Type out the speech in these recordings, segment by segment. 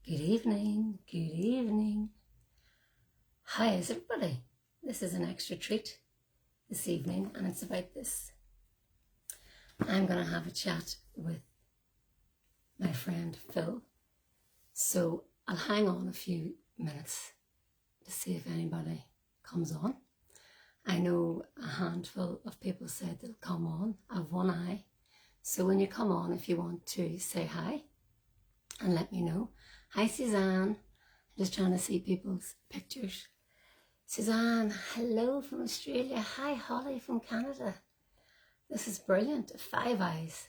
Good evening, good evening. Hi, is everybody? This is an extra treat this evening, and it's about this. I'm going to have a chat with my friend Phil, so I'll hang on a few minutes to see if anybody comes on. I know a handful of people said they'll come on. I have one eye, so when you come on, if you want to say hi and let me know. Hi, Suzanne. I'm just trying to see people's pictures. Suzanne, hello from Australia. Hi, Holly from Canada. This is brilliant. 5 eyes.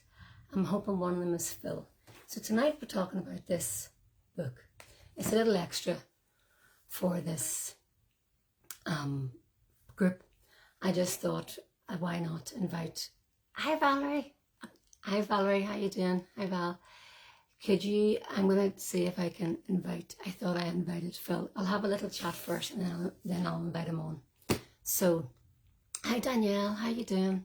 I'm hoping one of them is Phil. So tonight we're talking about this book. It's a little extra for this group. I just thought, why not invite... Hi, Valerie. Hi, Valerie. How you doing? Hi, Val. I'm going to see if I can invite... I thought I invited Phil. I'll have a little chat first and then I'll invite him on. So, hi, Danielle. How you doing?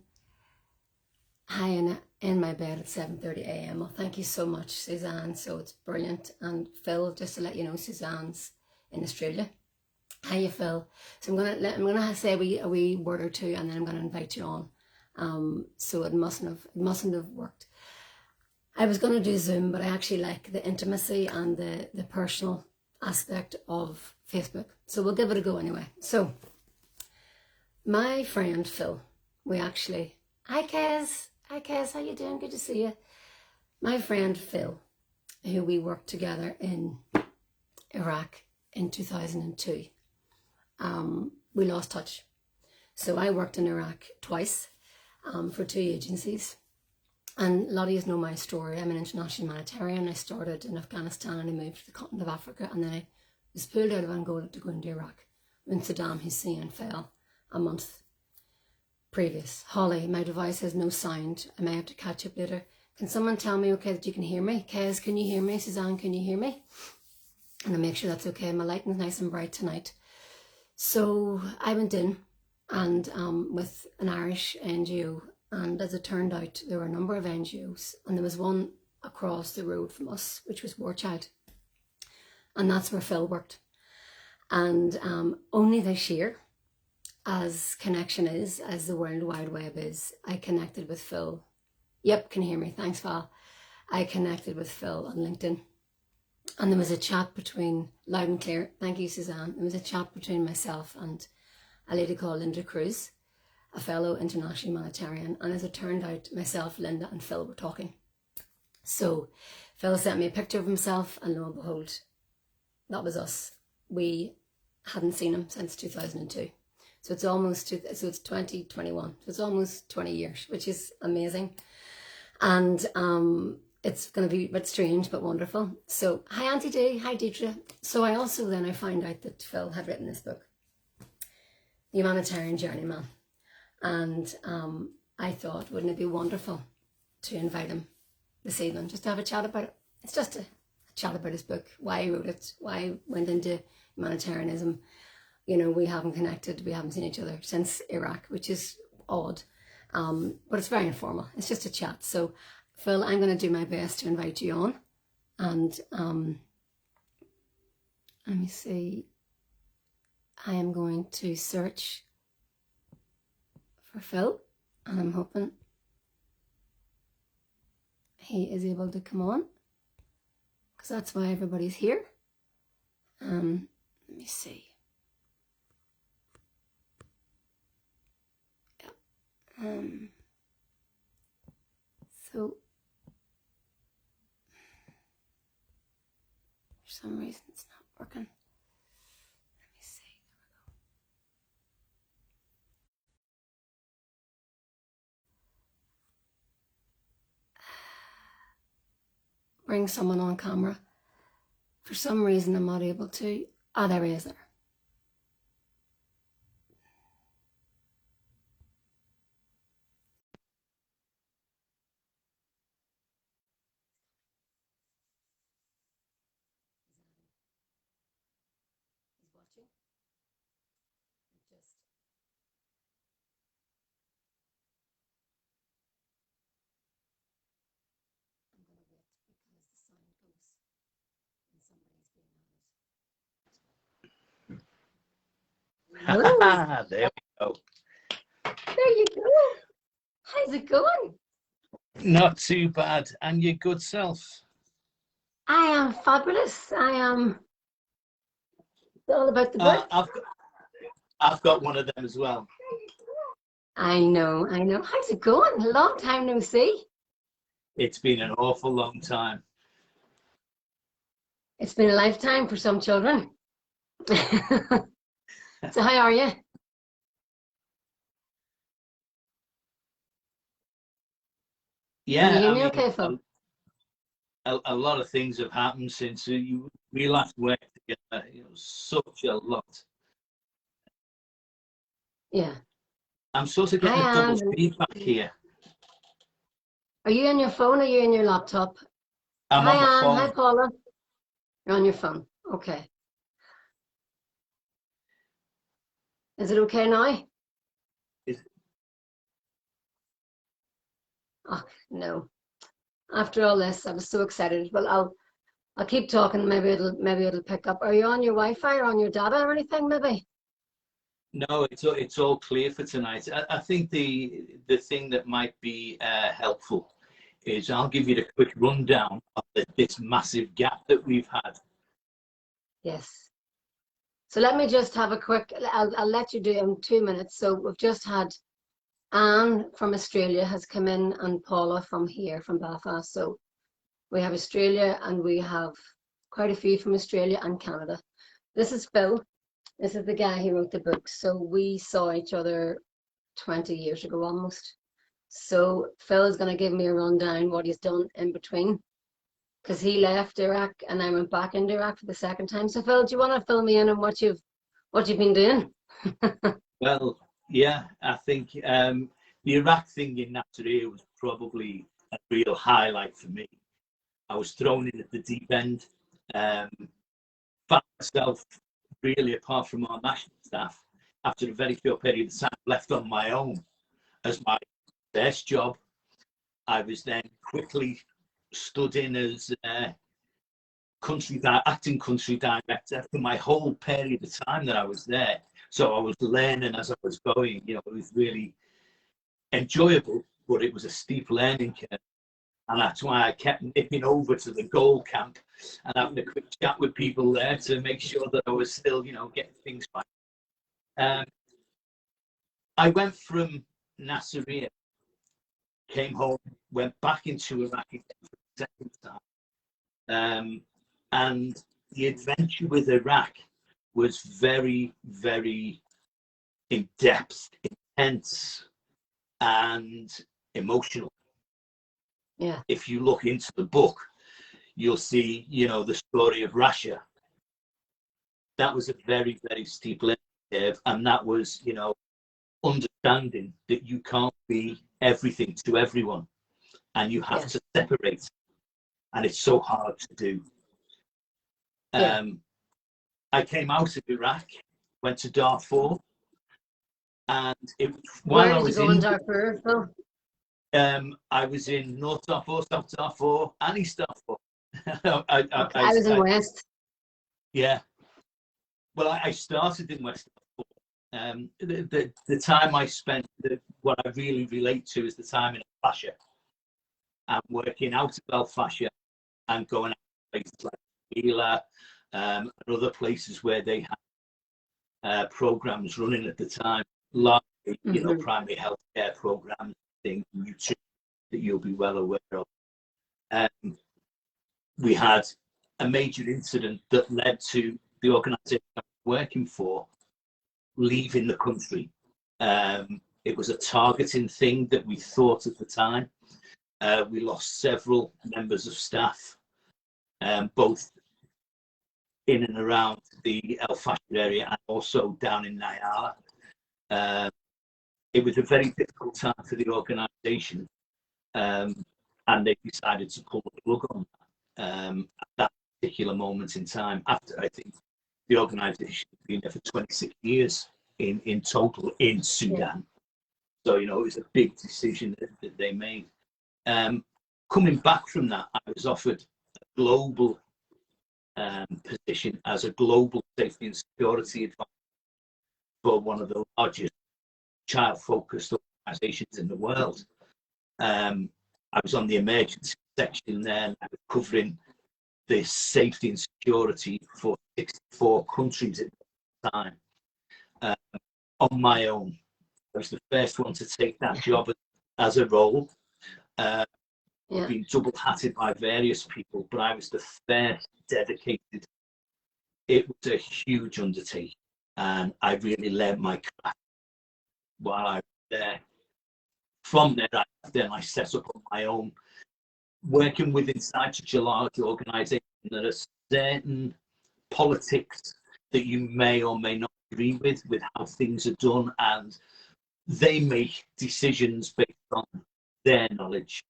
Hi, in my bed at 7:30 a.m. Well, thank you so much, Suzanne. So it's brilliant. And Phil, just to let you know, Suzanne's in Australia. Hiya, Phil. So I'm gonna say a wee word or two, and then I'm gonna invite you on. So it mustn't have worked. I was gonna do Zoom, but I actually like the intimacy and the personal aspect of Facebook. So we'll give it a go anyway. So my friend Phil, hi Kez, how you doing? Good to see you. My friend Phil, who we worked together in Iraq in 2002, we lost touch. So I worked in Iraq twice for 2 agencies. And a lot of you know my story. I'm an international humanitarian. I started in Afghanistan and I moved to the continent of Africa, and then I was pulled out of Angola to go into Iraq when Saddam Hussein fell a month previous. Holly, my device has no sound. I may have to catch up later. Can someone tell me, okay, that you can hear me? Kez, can you hear me? Suzanne, can you hear me? And I'll make sure that's okay. My lighting's nice and bright tonight. So I went in and with an Irish NGO, and as it turned out, there were a number of NGOs, and there was one across the road from us, which was War Child. And that's where Phil worked. And only this year, as connection is, as the World Wide Web is, I connected with Phil. Yep, can you hear me? Thanks, Val. I connected with Phil on LinkedIn. And there was a chat between, loud and clear, thank you, Suzanne. There was a chat between myself and a lady called Linda Cruz, a fellow international humanitarian. And as it turned out, myself, Linda and Phil were talking. So Phil sent me a picture of himself, and lo and behold, that was us. We hadn't seen him since 2002. So it's 2021. So it's almost 20 years, which is amazing. And it's going to be a bit strange, but wonderful. So hi, Auntie Dee. Hi, Deidre. So I found out that Phil had written this book, Humanitarian Journeyman. And I thought, wouldn't it be wonderful to invite him this evening, just to have a chat about it. It's just a chat about his book, why he wrote it, why he went into humanitarianism. You know, we haven't connected, we haven't seen each other since Iraq, which is odd, but it's very informal. It's just a chat. So Phil, I'm going to do my best to invite you on, and let me see, I am going to search for Phil, and I'm hoping he is able to come on, because that's why everybody's here. Let me see. So for some reason it's not working. Let me see. There we go. Bring someone on camera. For some reason I'm not able to. Ah, there he is there. He's watching. I'm going to wait because the sound goes when somebody's There we go. There you go. How's it going? Not too bad. And your good self? I am fabulous. I am all about the book. I've got one of them as well. I know. How's it going? Long time no see. It's been an awful long time. It's been a lifetime for some children. So how are you? Yeah, Can you hear I me mean, okay, Phil? a lot of things have happened since we last worked together. Such a lot. Yeah. I'm sort of getting a double feedback here. Are you on your phone or are you on your laptop? I'm Hi, on my Anne. phone. Hi, Paula. You're on your phone. Okay. Is it okay now? Oh, no. After all this, I was so excited. Well, I'll keep talking. Maybe it'll pick up. Are you on your Wi-Fi or on your data or anything? Maybe. No, it's all clear for tonight. I think the thing that might be helpful is I'll give you the quick rundown of this massive gap that we've had. Yes. So let me just have a quick. I'll let you do it in 2 minutes. So we've just had Anne from Australia has come in and Paula from here from Belfast. So we have Australia and we have quite a few from Australia and Canada. This is Phil. This is the guy who wrote the book. So we saw each other 20 years ago almost. So Phil is going to give me a rundown what he's done in between, because he left Iraq and I went back into Iraq for the second time. So Phil, do you want to fill me in on what you've been doing? Well, yeah, I think the Iraq thing in Nasiriyah was probably a real highlight for me. I was thrown in at the deep end. Found myself, really, apart from our national staff, after a very short period of time, left on my own as my first job. I was then quickly stood in as acting country director for my whole period of time that I was there. So I was learning as I was going. It was really enjoyable, but it was a steep learning curve. And that's why I kept nipping over to the goal camp and having a quick chat with people there to make sure that I was still, getting things right. I went from Nasiriyah, came home, went back into Iraq again for the second time. And the adventure with Iraq was very, very in-depth, intense, and emotional. Yeah. If you look into the book, you'll see, the story of Russia. That was a very, very steep learning curve, and that was, understanding that you can't be everything to everyone, and you have to separate, and it's so hard to do. I came out of Iraq, went to Darfur, and Where did you go in Darfur, Phil? I was in North Darfur, South Darfur, and East Darfur. I was in West. Yeah. Well, I started in West Darfur. The time I spent, what I really relate to is the time in El Fasher. I'm working out of El Fasher and going out to places like Mila, and other places where they had programs running at the time, largely, primary healthcare programs, things, nutrition that you'll be well aware of. We had a major incident that led to the organisation I was working for leaving the country. It was a targeting thing that we thought at the time. We lost several members of staff, both in and around the El Fasher area and also down in Nyala. It was a very difficult time for the organisation, and they decided to pull the plug on that at that particular moment in time. After, I think, the organisation had been there for 26 years in total in Sudan. So, it was a big decision that they made. Coming back from that, I was offered a global position as a global safety and security advisor for one of the largest child-focused organisations in the world. I was on the emergency section there, and I was covering the safety and security for 64 countries at the time, on my own. I was the first one to take that job as a role. Been double-hatted by various people, but I was the first dedicated. It was a huge undertaking, and I really learned my craft while I was there. From there, I set up on my own, working with inside such a large organisation. There are certain politics that you may or may not agree with how things are done, and they make decisions based on their knowledge.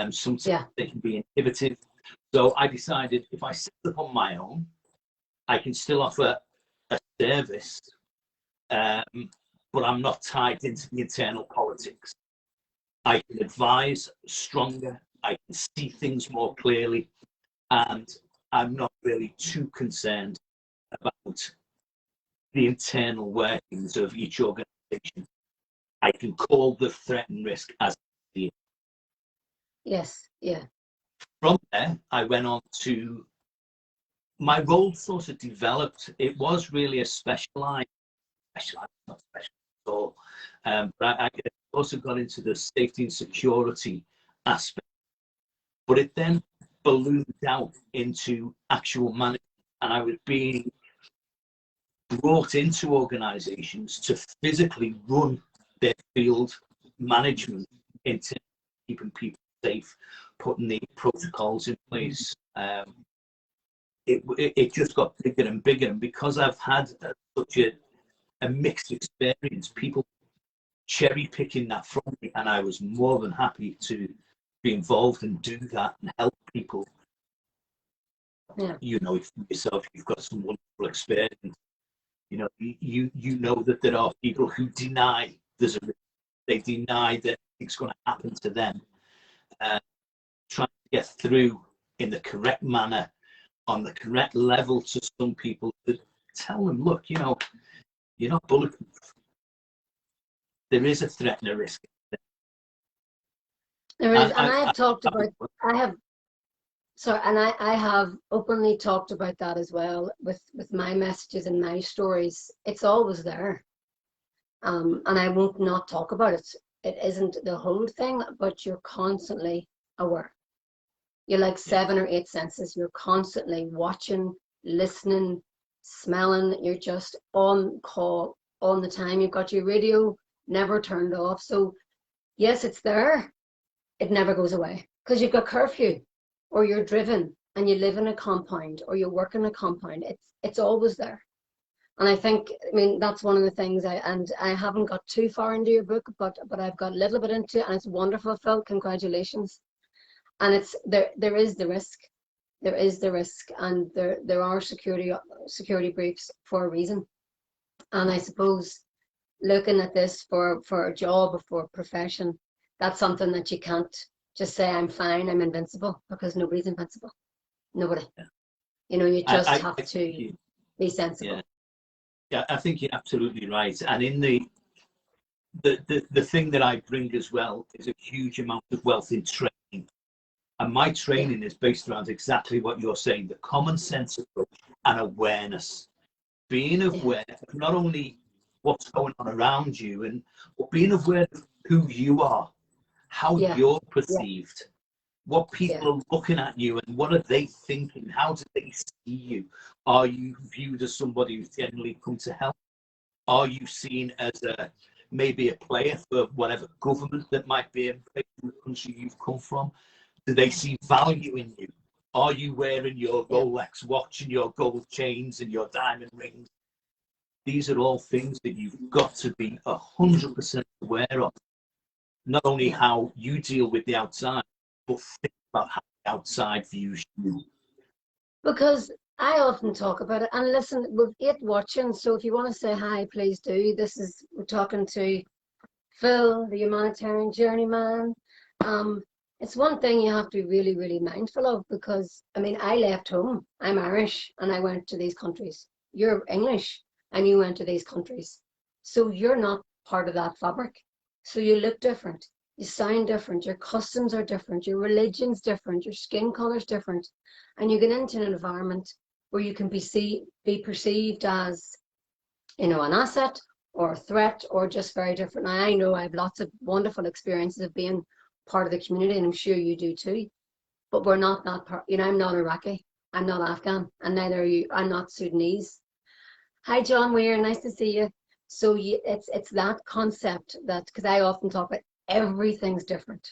Sometimes they can be inhibitive. So I decided if I set up on my own, I can still offer a service, but I'm not tied into the internal politics. I can advise stronger, I can see things more clearly, and I'm not really too concerned about the internal workings of each organisation. I can call the threat and risk as I see it. Yes, yeah. From there, I went on to, my role sort of developed. It was really a specialised, not special at all, but I also got into the safety and security aspect. But it then ballooned out into actual management, and I was being brought into organisations to physically run their field management into keeping people safe, putting the protocols in place. It just got bigger and bigger, and because I've had such a mixed experience, people cherry picking that from me, and I was more than happy to be involved and do that and help people. You know, yourself, you've got some wonderful experience. You know, you know that there are people who deny there's a risk. They deny that it's going to happen to them. Trying to get through in the correct manner, on the correct level to some people, to tell them, look, you know, you're not bulletproof. There is a threat and a risk. There is, and I have talked about, I have openly talked about that as well with my messages and my stories. It's always there. And I won't not talk about it. It isn't the whole thing, but you're constantly aware. You're like 7 or 8 senses. You're constantly watching, listening, smelling. You're just on call all the time. You've got your radio never turned off. So yes, it's there. It never goes away because you've got curfew, or you're driven and you live in a compound, or you work in a compound. It's always there. And I think, I mean, that's one of the things I haven't got too far into your book, but I've got a little bit into it, and it's wonderful, Phil. Congratulations. And it's there is the risk. There is the risk, and there are security briefs for a reason. And I suppose looking at this for a job or for a profession, that's something that you can't just say, I'm fine, I'm invincible, because nobody's invincible. Nobody. You know, you just have to be sensible. Yeah, I think you're absolutely right. And in the thing that I bring as well is a huge amount of wealth in training. And my training is based around exactly what you're saying, the common sense approach and awareness. Being aware of not only what's going on around you, but being aware of who you are, how you're perceived, what people are looking at you, and what are they thinking? How do they see you? Are you viewed as somebody who's generally come to help? Are you seen as maybe a player for whatever government that might be in place in the country you've come from? Do they see value in you? Are you wearing your Rolex watch and your gold chains and your diamond rings? These are all things that you've got to be 100% aware of. Not only how you deal with the outside, but think about how the outside views you. Because I often talk about it, and listen, with 8 watching, so if you want to say hi, please do. We're talking to Phil, the Humanitarian Journeyman. It's one thing you have to be really, really mindful of, because, I mean, I left home. I'm Irish, and I went to these countries. You're English. and you went to these countries. So you're not part of that fabric. So you look different, you sound different, your customs are different, your religion's different, your skin color's different. And you get into an environment where you can be perceived as, you know, an asset or a threat or just very different. Now, I know I have lots of wonderful experiences of being part of the community, and I'm sure you do too. But we're not that part. You know, I'm not Iraqi, I'm not Afghan, and neither are you. I'm not Sudanese. Hi, John Weir, nice to see you. So it's that concept that, because I often talk about everything's different,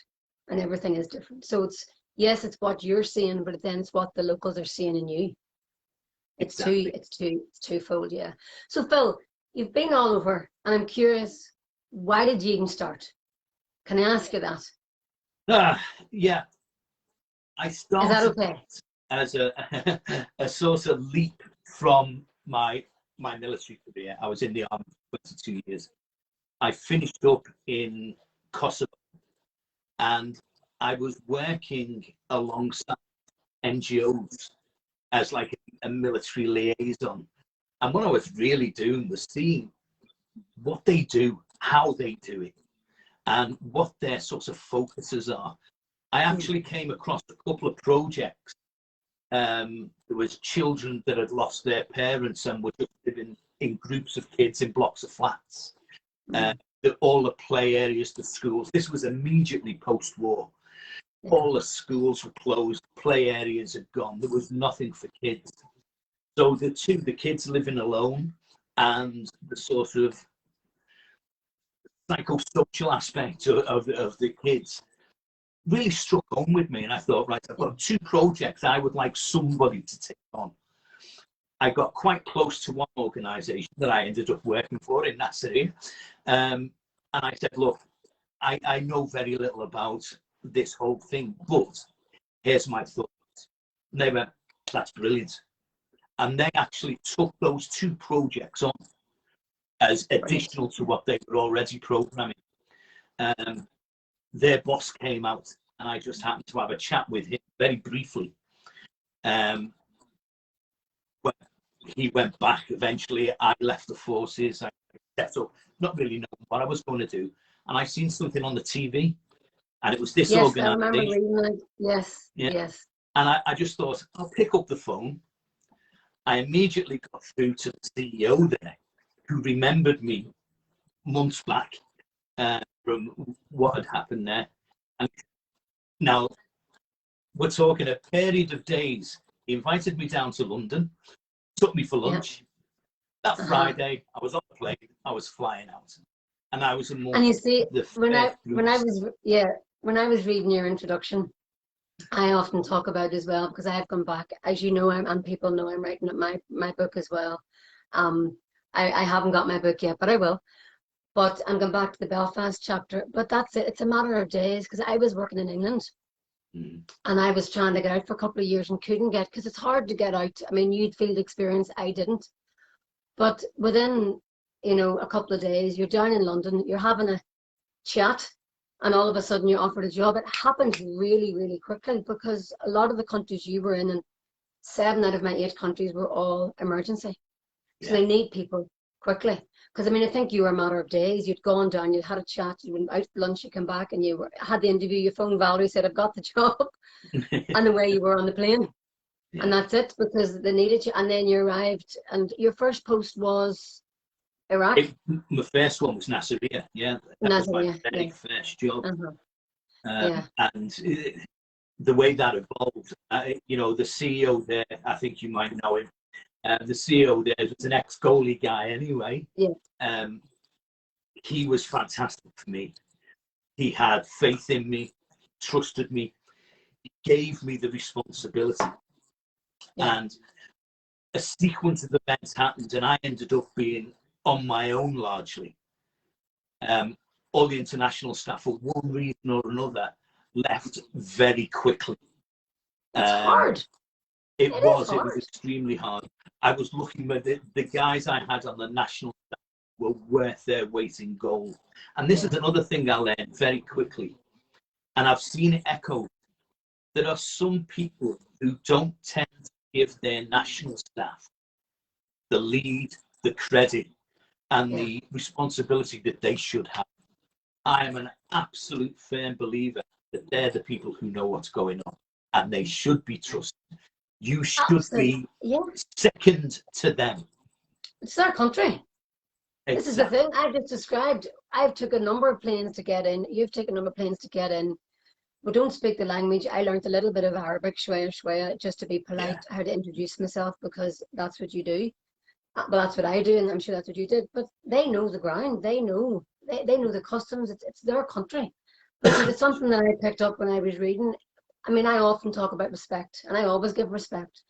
and everything is different. So it's, yes, it's what you're seeing, but then it's what the locals are seeing in you. Exactly. It's twofold, yeah. So Phil, you've been all over, and I'm curious, why did you even start? Can I ask you that? Yeah, I Is that started okay? as a a sort of leap from my military career. I was in the army for 22 years. I finished up in Kosovo, and I was working alongside NGOs as like a military liaison. And what I was really doing was seeing what they do, how they do it, and what their sorts of focuses are. I actually came across a couple of projects. There was children that had lost their parents and were just living in groups of kids in blocks of flats. All the play areas, the schools. This was immediately post-war. All the schools were closed, play areas had gone. There was nothing for kids. So the kids living alone and the sort of psychosocial aspect of the kids really struck home with me. And I thought, right, I've got two projects I would like somebody to take on. I got quite close to one organisation that I ended up working for in that city. And I said, look, I know very little about this whole thing, but here's my thoughts. And they went, that's brilliant. And they actually took those two projects on as additional to what they were already programming. Their boss came out, and I just happened to have a chat with him very briefly. When he went back eventually, I left the forces. I set up, not really knowing what I was going to do. And I seen something on the TV, and it was this Yes, I remember organisation. reading it. Yes, Yeah. yes. And I just thought, I'll pick up the phone. I immediately got through to the CEO there, who remembered me months back from what had happened there. And now we're talking a period of days. He invited me down to London, took me for lunch. That Friday, I was on the plane, I was flying out. And I was among And you see, the when I groups. was reading your introduction, I often talk about as well, because I have gone back, as you know, and people know I'm writing my book as well. I haven't got my book yet, but I will. But I'm going back to the Belfast chapter. But that's it. It's a matter of days, because I was working in England, and I was trying to get out for a couple of years and couldn't get, because it's hard to get out. I mean, you'd field experience, I didn't. But within, you know, a couple of days, you're down in London, you're having a chat, and all of a sudden you're offered a job. It happens really, really quickly, because a lot of the countries you were in, and 7 out of my 8 countries, were all emergency. So they need people quickly. Because I mean, I think you were a matter of days. You'd gone down, you'd had a chat, you went out for lunch, you come back, and had the interview. Your phone Valerie said, "I've got the job," and away you were on the plane. And that's it, because they needed you. And then you arrived, and your first post was Iraq. My first one was Nasiriyah. Yeah, that was my very first job. And the way that evolved, you know, the CEO there, I think you might know him. The CEO there was an ex-goalie guy anyway. He was fantastic for me. He had faith in me, trusted me, he gave me the responsibility. And a sequence of events happened, and I ended up being on my own largely. All the international staff, for one reason or another, left very quickly. It's hard. It was extremely hard. I was looking at the guys I had on the national staff were worth their weight in gold. And this is another thing I learned very quickly. And I've seen it echoed. There are some people who don't tend to give their national staff the lead the credit and Yeah. the responsibility that they should have. I am an absolute firm believer that they're the people who know what's going on, and they should be trusted. You should Absolutely. be Yeah. second to them. It's our country. This is the Exactly. thing I just described. I've took a number of planes to get in. You've taken a number of planes to get in. We don't speak the language. I learned a little bit of Arabic, shwaya shwaya, just to be Yeah. polite, how to introduce myself, because that's what you do. Well, that's what I do, and I'm sure that's what you did. But they know the ground. They know the customs. It's their country. But see, there's something that I picked up when I was reading. I mean, I often talk about respect, and I always give respect,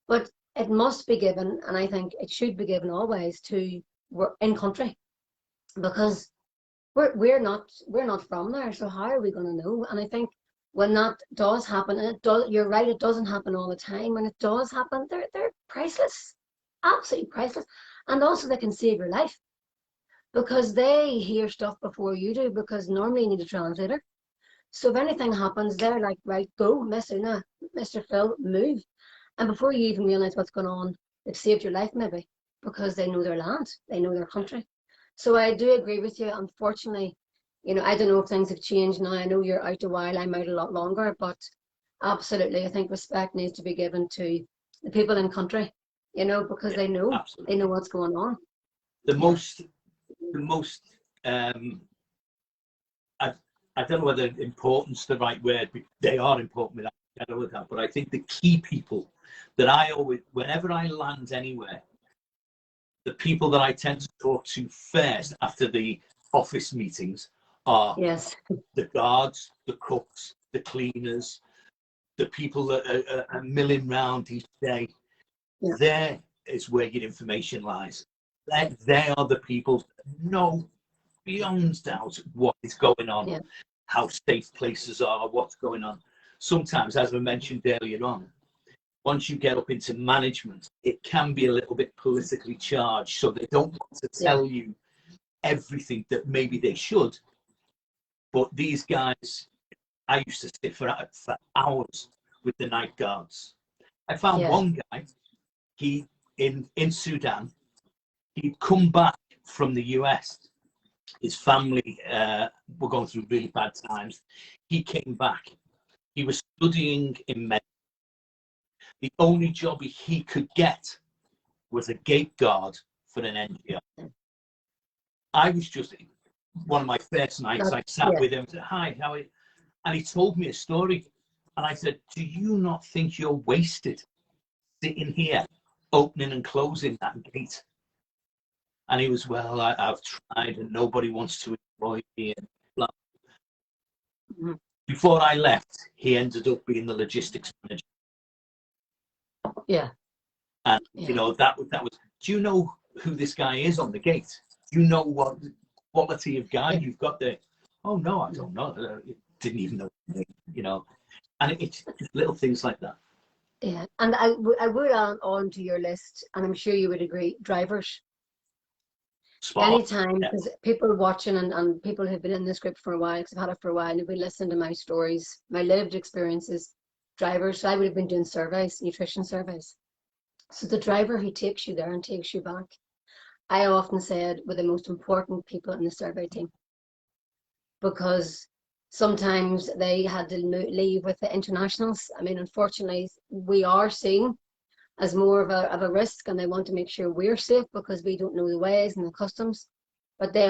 but it must be given, and I think it should be given always to we're in country, because we're not from there. So how are we going to know? And I think when that does happen, and it does, you're right, it doesn't happen all the time. When it does happen, they're priceless, absolutely priceless, and also they can save your life because they hear stuff before you do. Because normally you need a translator. So if anything happens, they're like, right, go, Mr. Phil, move. And before you even realize what's going on, they've saved your life maybe because they know their land, they know their country. So I do agree with you. Unfortunately, I don't know if things have changed now. I know you're out a while, I'm out a lot longer, but absolutely, I think respect needs to be given to the people in country, because Yeah, they know absolutely. what's going on. The Yeah. most I, I don't know whether important's the right word, but they are important without a shadow of a doubt. But I think the key people that I always, whenever I land anywhere, the people that I tend to talk to first after the office meetings are Yes. the guards, the cooks, the cleaners, the people that are milling round each day. Yeah. There is where your information lies. They are the people that know beyond doubt what is going on, Yeah. how safe places are, what's going on. Sometimes, as I mentioned earlier on, once you get up into management, it can be a little bit politically charged. So they don't want to Yeah. tell you everything that maybe they should. But these guys, I used to sit for hours with the night guards. I found Yeah. one guy, he in Sudan, he'd come back from the US. His family were going through really bad times. He came back. He was studying in med. The only job he could get was a gate guard for an NGO. I was just one of my first nights. I sat Yeah. with him and said, "Hi, how are you?" And he told me a story. And I said, "Do you not think you're wasted sitting here, opening and closing that gate?" And he was, "Well, I've tried, and nobody wants to employ me." And blah. Mhm. Before I left, he ended up being the logistics manager. Yeah. And Yeah. that was. Do you know who this guy is on the gate? Do you know what quality of guy Yeah. you've got there? Oh no, I don't know. Didn't even know. And it's just little things like that. Yeah. And I would add on to your list, and I'm sure you would agree, drivers. Spot on. Anytime, Yeah. because people watching and people who've been in this group for a while, because I've had it for a while, and have been listening to my stories, my lived experiences, drivers. So I would have been doing surveys, nutrition surveys. So the driver who takes you there and takes you back, I often said were the most important people in the survey team, because sometimes they had to leave with the internationals. I mean, unfortunately, we are seen as more of a risk, and they want to make sure we're safe because we don't know the ways and the customs. But I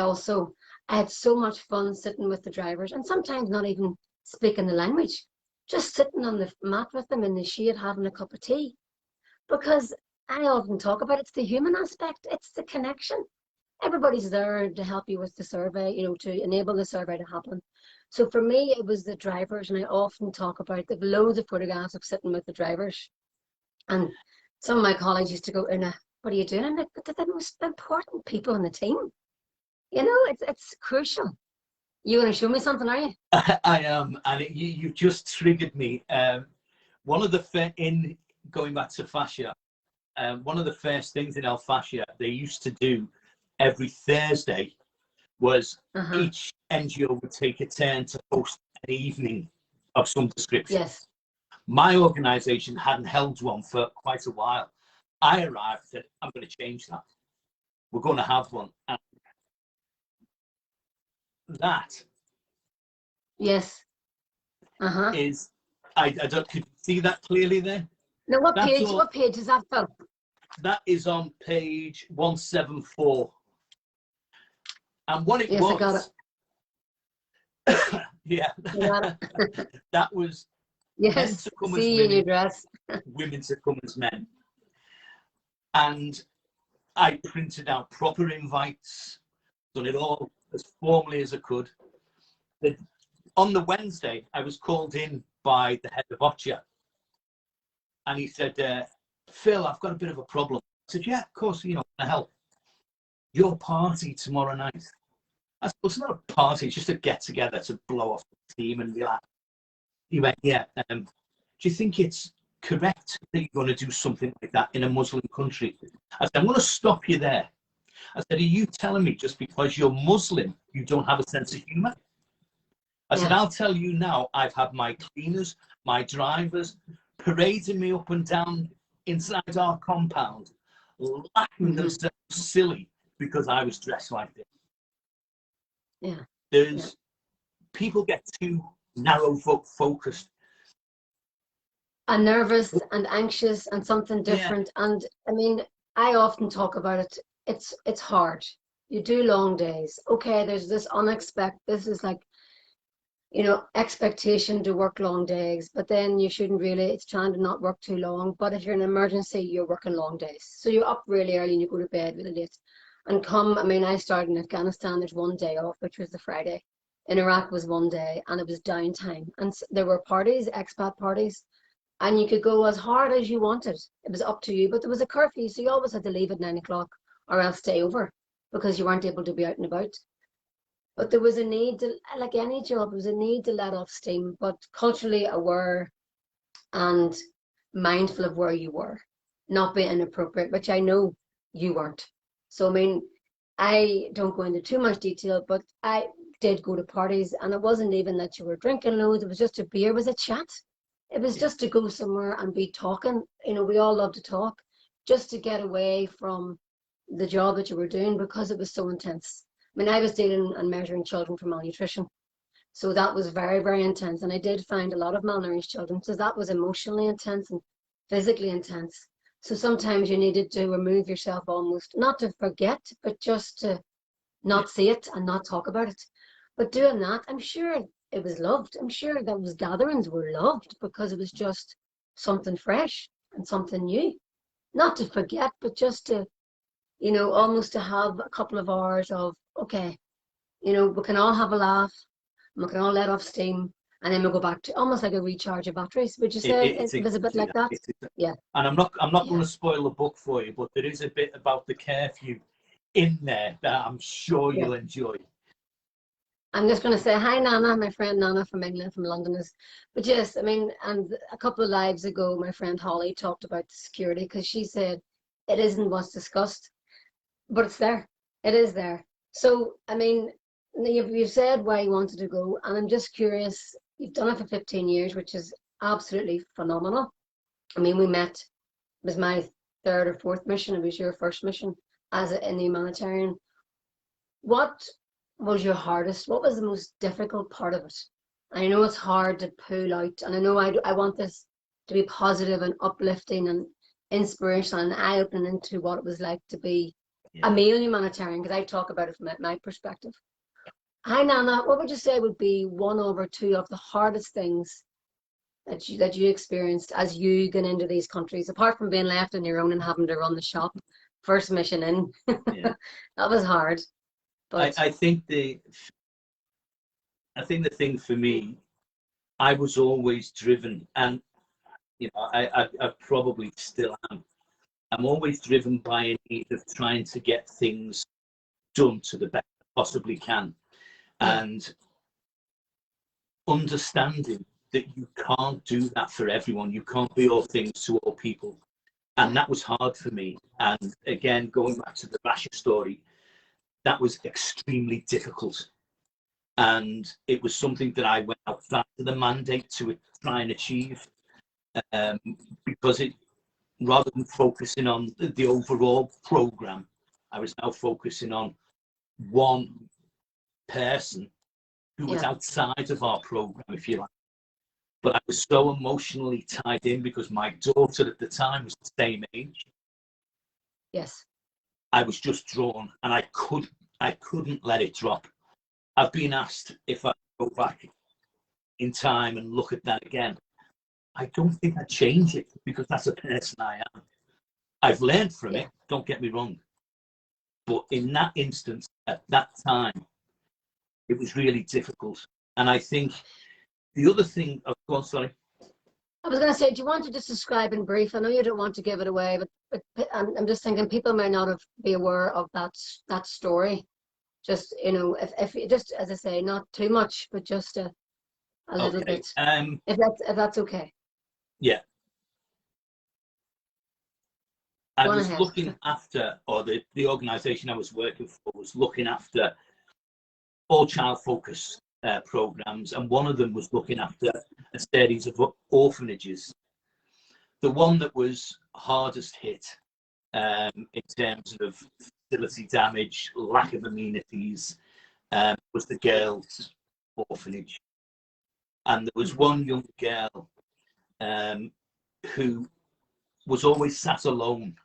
had so much fun sitting with the drivers, and sometimes not even speaking the language, just sitting on the mat with them in the shade having a cup of tea. Because I often talk about it's the human aspect, it's the connection. Everybody's there to help you with the survey, to enable the survey to happen. So for me, it was the drivers, and I often talk about the loads of photographs of sitting with the drivers. And some of my colleagues used to go, Una, what are you doing? I'm like, but they're the most important people on the team. It's crucial. You want to show me something, are you? I am, and you've just triggered me. One of in going back to fascia, one of the first things in El Fascia they used to do every Thursday was each NGO would take a turn to host an evening of some description. Yes. My organisation hadn't held one for quite a while. I arrived and said, I'm going to change that. we're going to have one. And that Yes. is, I don't, could you see that clearly there? Now, what That's page? all, What page is that, Phil? that is on page 174. And what it Yes, I got was, yeah, it. that was men Yes. to come as See you in your women, dress. women to come as men. And I printed out proper invites, done it all as formally as I could. On the Wednesday, I was called in by the head of OCHA, and he said, Phil, I've got a bit of a problem. I said, yeah, of course, you know, can I help? Your party tomorrow night. I said, well, it's not a party, it's just a get-together to blow off the steam and relax. He went, yeah, do you think it's correct that you're going to do something like that in a Muslim country? I said, I'm going to stop you there. I said, are you telling me just because you're Muslim, you don't have a sense of humour? I said, I'll tell you now, I've had my cleaners, my drivers, parading me up and down inside our compound, laughing themselves silly because I was dressed like this. Yeah. There's people get too narrow focused. And nervous and anxious and something different. And I mean, I often talk about it. It's hard. You do long days. Okay, there's this unexpected, this is like, you know, expectation to work long days, but then you shouldn't really, it's trying to not work too long. But if you're in an emergency, you're working long days. So you're up really early and you go to bed really late. And I mean, I started in Afghanistan, there's one day off, which was the Friday. In Iraq was one day, and it was downtime. And there were parties, expat parties, and you could go as hard as you wanted. It was up to you, but there was a curfew, so you always had to leave at 9 o'clock or else stay over because you weren't able to be out and about. But there was a need to, like any job, there was a need to let off steam, but culturally aware and mindful of where you were, not being inappropriate, which I know you weren't. So, I mean, I don't go into too much detail, but I did go to parties, and it wasn't even that you were drinking loads, it was just a beer, it was a chat. It was just to go somewhere and be talking. You know, we all love to talk, just to get away from the job that you were doing because it was so intense. I mean, I was dealing and measuring children for malnutrition. So that was very, very intense. And I did find a lot of malnourished children. So that was emotionally intense and physically intense. So sometimes you needed to remove yourself almost, not to forget, but just to not see it and not talk about it. But doing that, I'm sure it was loved. I'm sure those gatherings were loved because it was just something fresh and something new. Not to forget, but just to, you know, almost to have a couple of hours of, okay, you know, we can all have a laugh, and we can all let off steam, and then we'll go back to almost like a recharge of batteries. Would you say it was a bit like that? Yeah. And I'm not going to spoil the book for you, but there is a bit about the curfew in there that I'm sure you'll enjoy. I'm just going to say hi, Nana, my friend Nana from England, from London. But yes, I mean, and a couple of lives ago, my friend Holly talked about the security because she said it isn't what's discussed, but it's there. It is there. So, I mean, you've said why you wanted to go, and I'm just curious. You've done it for 15 years, which is absolutely phenomenal. I mean, we met, it was my third or fourth mission. It was your first mission in the humanitarian. What was your hardest? What was the most difficult part of it? I know it's hard to pull out, and I know I want this to be positive and uplifting and inspirational and eye-opening into what it was like to be a male humanitarian, because I talk about it from my perspective. Hi, Nana. What would you say would be one or two of the hardest things that you experienced as you get into these countries, apart from being left on your own and having to run the shop? First mission in, that was hard. But I think the thing for me, I was always driven, and you know, I probably still am. I'm always driven by a need of trying to get things done to the best I possibly can, and understanding that you can't do that for everyone. You can't be all things to all people, and that was hard for me. And again, going back to the Rasha story, that was extremely difficult. And it was something that I went outside of the mandate to try and achieve, because it, rather than focusing on the overall program, I was now focusing on one person who was outside of our program, if you like. But I was so emotionally tied in because my daughter at the time was the same age. Yes. I was just drawn, and I couldn't let it drop. I've been asked if I go back in time and look at that again. I don't think I'd change it because that's a person I am. I've learned from it, don't get me wrong. But in that instance, at that time, it was really difficult. And I think the other thing, go on, sorry. I was going to say, do you want to just describe in brief? I know you don't want to give it away, but I'm just thinking people may not be aware of that story. Just, you know, if just, as I say, not too much, but just a little bit. If that's okay. Yeah. I was ahead. looking after, or the organisation I was working for was looking after all child focus programs, and one of them was looking after a series of orphanages. The one that was hardest hit in terms of facility damage, lack of amenities, was the girls' orphanage. And there was one young girl who was always sat alone.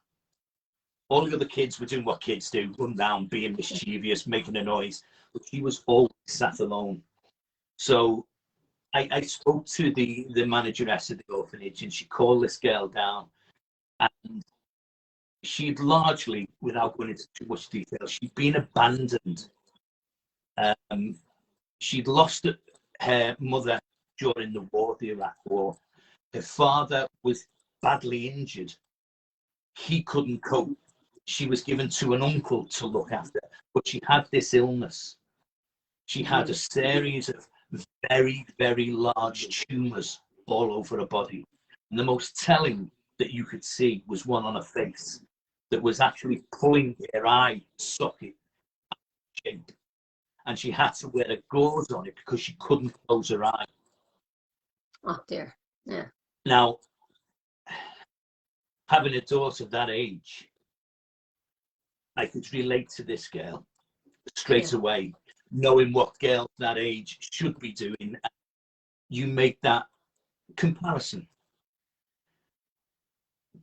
All the other kids were doing what kids do, run down, being mischievous, making a noise, but she was always sat alone. So I spoke to the manageress of the orphanage, and she called this girl down, and she'd largely, without going into too much detail, she'd been abandoned. She'd lost her mother during the war, the Iraq War. Her father was badly injured. He couldn't cope. She was given to an uncle to look after, but she had this illness. She had a series of very, very large tumours all over her body. And the most telling that you could see was one on her face that was actually pulling her eye socket shape. And she had to wear a gauze on it because she couldn't close her eye. Oh dear. Yeah. Now, having a daughter that age, I could relate to this girl straight away, knowing what girls that age should be doing. You make that comparison.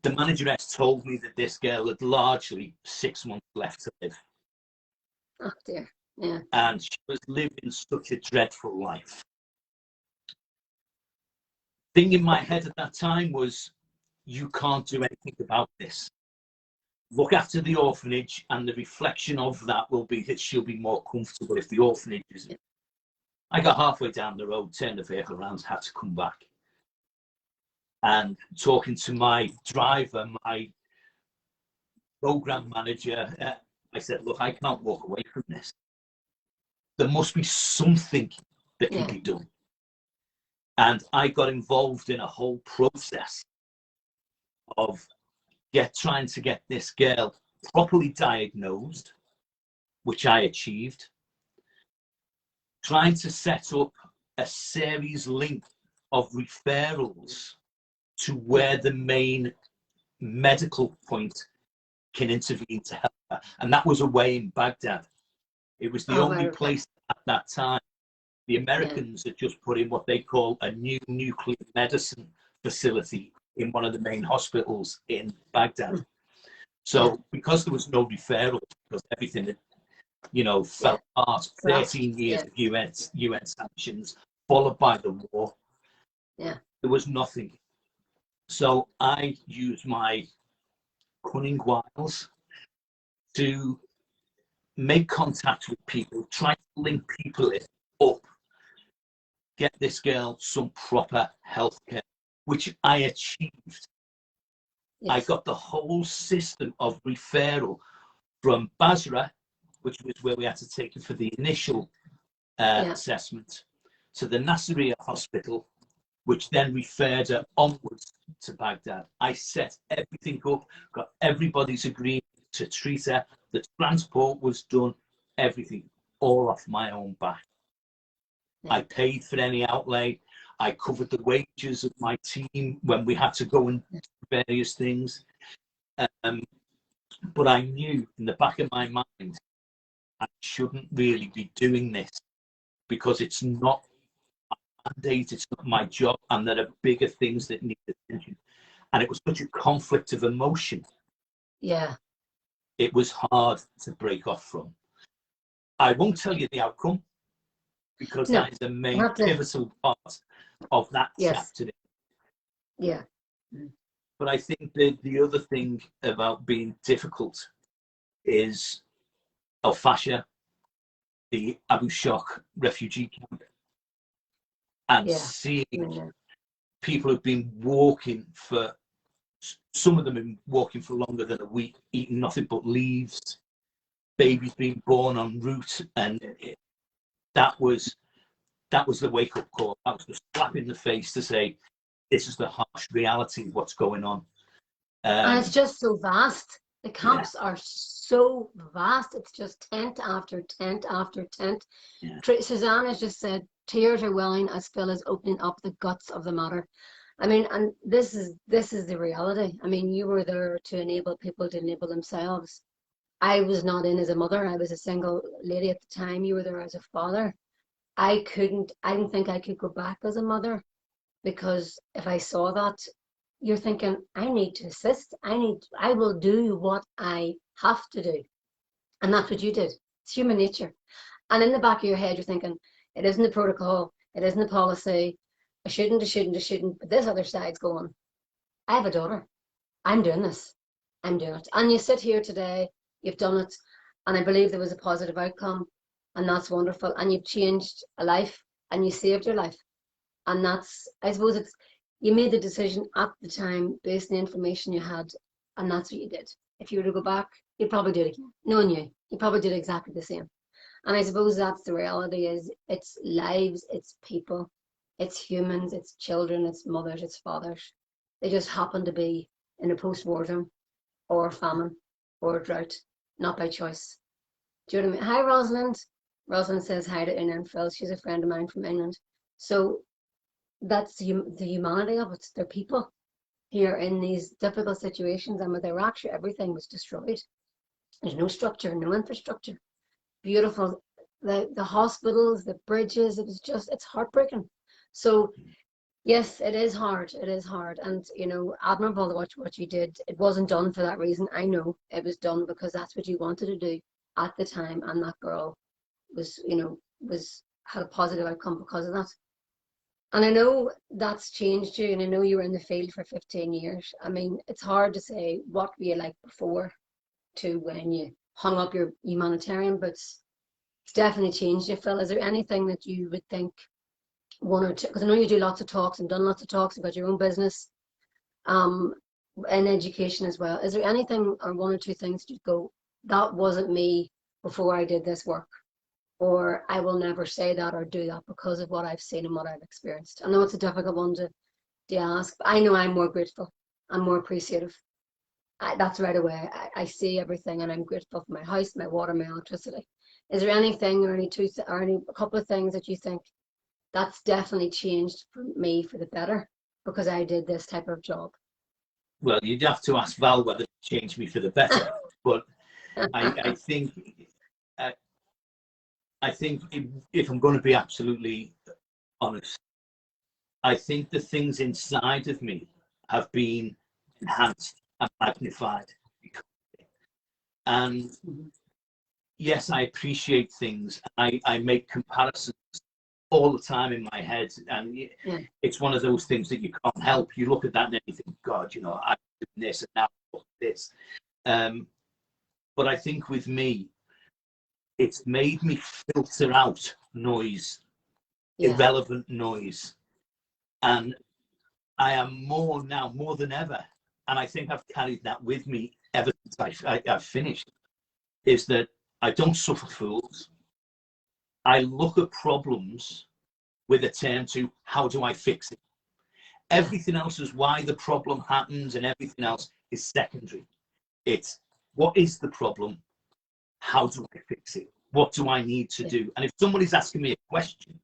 The manageress told me that this girl had largely 6 months left to live. Oh dear. Yeah. And she was living such a dreadful life. Thing in my head at that time was, you can't do anything about this. Look after the orphanage, and the reflection of that will be that she'll be more comfortable if the orphanage is. I got halfway down the road, turned the vehicle around, had to come back. And talking to my driver, my program manager, I said, look, I can't walk away from this. There must be something that can be done. And I got involved in a whole process of trying to get this girl properly diagnosed, which I achieved. Trying to set up a series link of referrals to where the main medical point can intervene to help her. And that was away in Baghdad. It was the only place at that time. The Americans had just put in what they call a new nuclear medicine facility in one of the main hospitals in Baghdad. So because there was no referral, because everything had, fell apart, 13 years of UN sanctions, followed by the war, there was nothing. So I used my cunning wiles to make contact with people, try to link people up, get this girl some proper healthcare, which I achieved. I got the whole system of referral from Basra, which was where we had to take her for the initial assessment, to the Nasiriyah Hospital, which then referred her onwards to Baghdad. I set everything up, got everybody's agreement to treat her. The transport was done, everything, all off my own back. I paid for any outlay. I covered the wages of my team when we had to go and do various things. But I knew in the back of my mind, I shouldn't really be doing this because it's not my mandate, it's not my job, and there are bigger things that need attention. And it was such a conflict of emotion. Yeah. It was hard to break off from. I won't tell you the outcome because No, that is a main not the, pivotal part of that yes. chapter. Yeah. But I think that the other thing about being difficult is Al Fasher, the Abu Shok refugee camp, and Yeah. seeing Yeah. people who've been walking for, some of them have been walking for longer than a week, eating nothing but leaves, babies being born en route, and that was the wake-up call. That was the slap in the face to say, this is the harsh reality of what's going on. And it's just so vast. The Yeah, camps are so vast. It's just tent after tent after tent. yeah. Suzanne has just said, tears are welling as Phil is opening up the guts of the matter. I mean, and this is the reality. I mean, you were there to enable people to enable themselves. I was not in as a mother. I was a single lady at the time. You were there as a father. I didn't think I could go back as a mother, because if I saw that, you're thinking, I need to assist. I will do what I have to do. And that's what you did. It's human nature. And in the back of your head, you're thinking, it isn't the protocol, it isn't the policy. I shouldn't. But this other side's going, I have a daughter. I'm doing this. I'm doing it. And you sit here today, you've done it. And I believe there was a positive outcome. And that's wonderful. And you've changed a life and you saved your life. And that's, I suppose you made the decision at the time based on the information you had, and that's what you did. If you were to go back, you'd probably do it again. Knowing you probably did exactly the same. And I suppose that's the reality, is it's lives, it's people, it's humans, it's children, it's mothers, it's fathers. They just happen to be in a post-mortem or famine or drought, not by choice. Do you know what I mean? Hi, Rosalind. Rosalind says hi to Ina and Phil. She's a friend of mine from England. So that's the humanity of it. They're people here in these difficult situations, and with Iraq, everything was destroyed. There's no structure, no infrastructure. Beautiful, the hospitals, the bridges. It's heartbreaking. So yes, it is hard. It is hard, and admirable what you did. It wasn't done for that reason. I know it was done because that's what you wanted to do at the time, and that girl was had a positive outcome because of that. And I know that's changed you, and I know you were in the field for 15 years. I mean, it's hard to say what were you like before to when you hung up your humanitarian boots. It's definitely changed you, Phil. Is there anything that you would think, one or two, because I know you do lots of talks and done lots of talks about your own business, and education as well. Is there anything or one or two things you'd go, that wasn't me before I did this work? Or I will never say that or do that because of what I've seen and what I've experienced. I know it's a difficult one to ask, but I know I'm more grateful. I'm more appreciative. That's right away. I see everything, and I'm grateful for my house, my water, my electricity. Is there anything or a couple of things that you think that's definitely changed for me for the better because I did this type of job? Well, you'd have to ask Val whether it changed me for the better, but I think if I'm going to be absolutely honest, I think the things inside of me have been enhanced and magnified. And yes, I appreciate things. I make comparisons all the time in my head, and it's one of those things that you can't help. You look at that and you think, God, I'm doing this and now this. But I think with me, it's made me filter out noise, irrelevant noise. And I am more now, more than ever, and I think I've carried that with me ever since I've finished, is that I don't suffer fools. I look at problems with a turn to, how do I fix it? Everything else is why the problem happens, and everything else is secondary. It's, what is the problem? How do I fix it? What do I need to do? And if somebody's asking me a question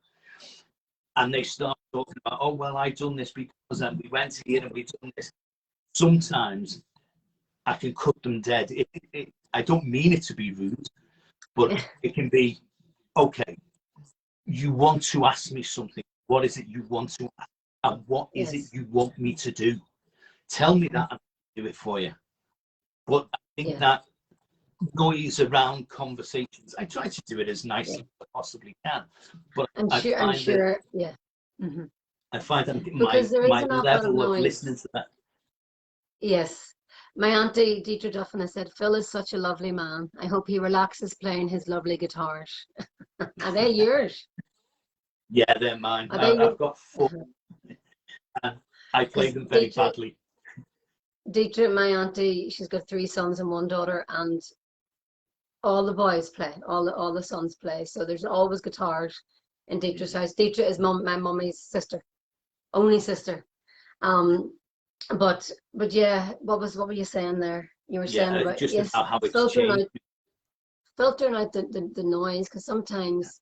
and they start talking about, oh, well, I done this because we went here and we done this. Sometimes I can cut them dead. I don't mean it to be rude, but it can be, okay, you want to ask me something. What is it you want to ask? And what is it Yes. you want me to do? Tell me that and I'll do it for you. But I think that noise around conversations, I try to do it as nicely as I possibly can. But I'm I find that sure, yeah. Mm-hmm. I find that Because there is my an awful lot of level of noise. listening to that. Yes. My auntie Dietrich Duffin has said, Phil is such a lovely man. I hope he relaxes playing his lovely guitars. Are they yours? Yeah, they're mine. Are they I've yours? got 4 and I play Because them very badly. Dietrich, my auntie, she's got 3 sons and 1 daughter, and all the boys play, all the sons play. So there's always guitars in Dietrich's house. Dietrich is my mummy's sister, only sister. Um, but yeah, what were you saying there? You were saying Yeah, about, just yes, about how it's filtering changed. out filtering out the noise, because sometimes,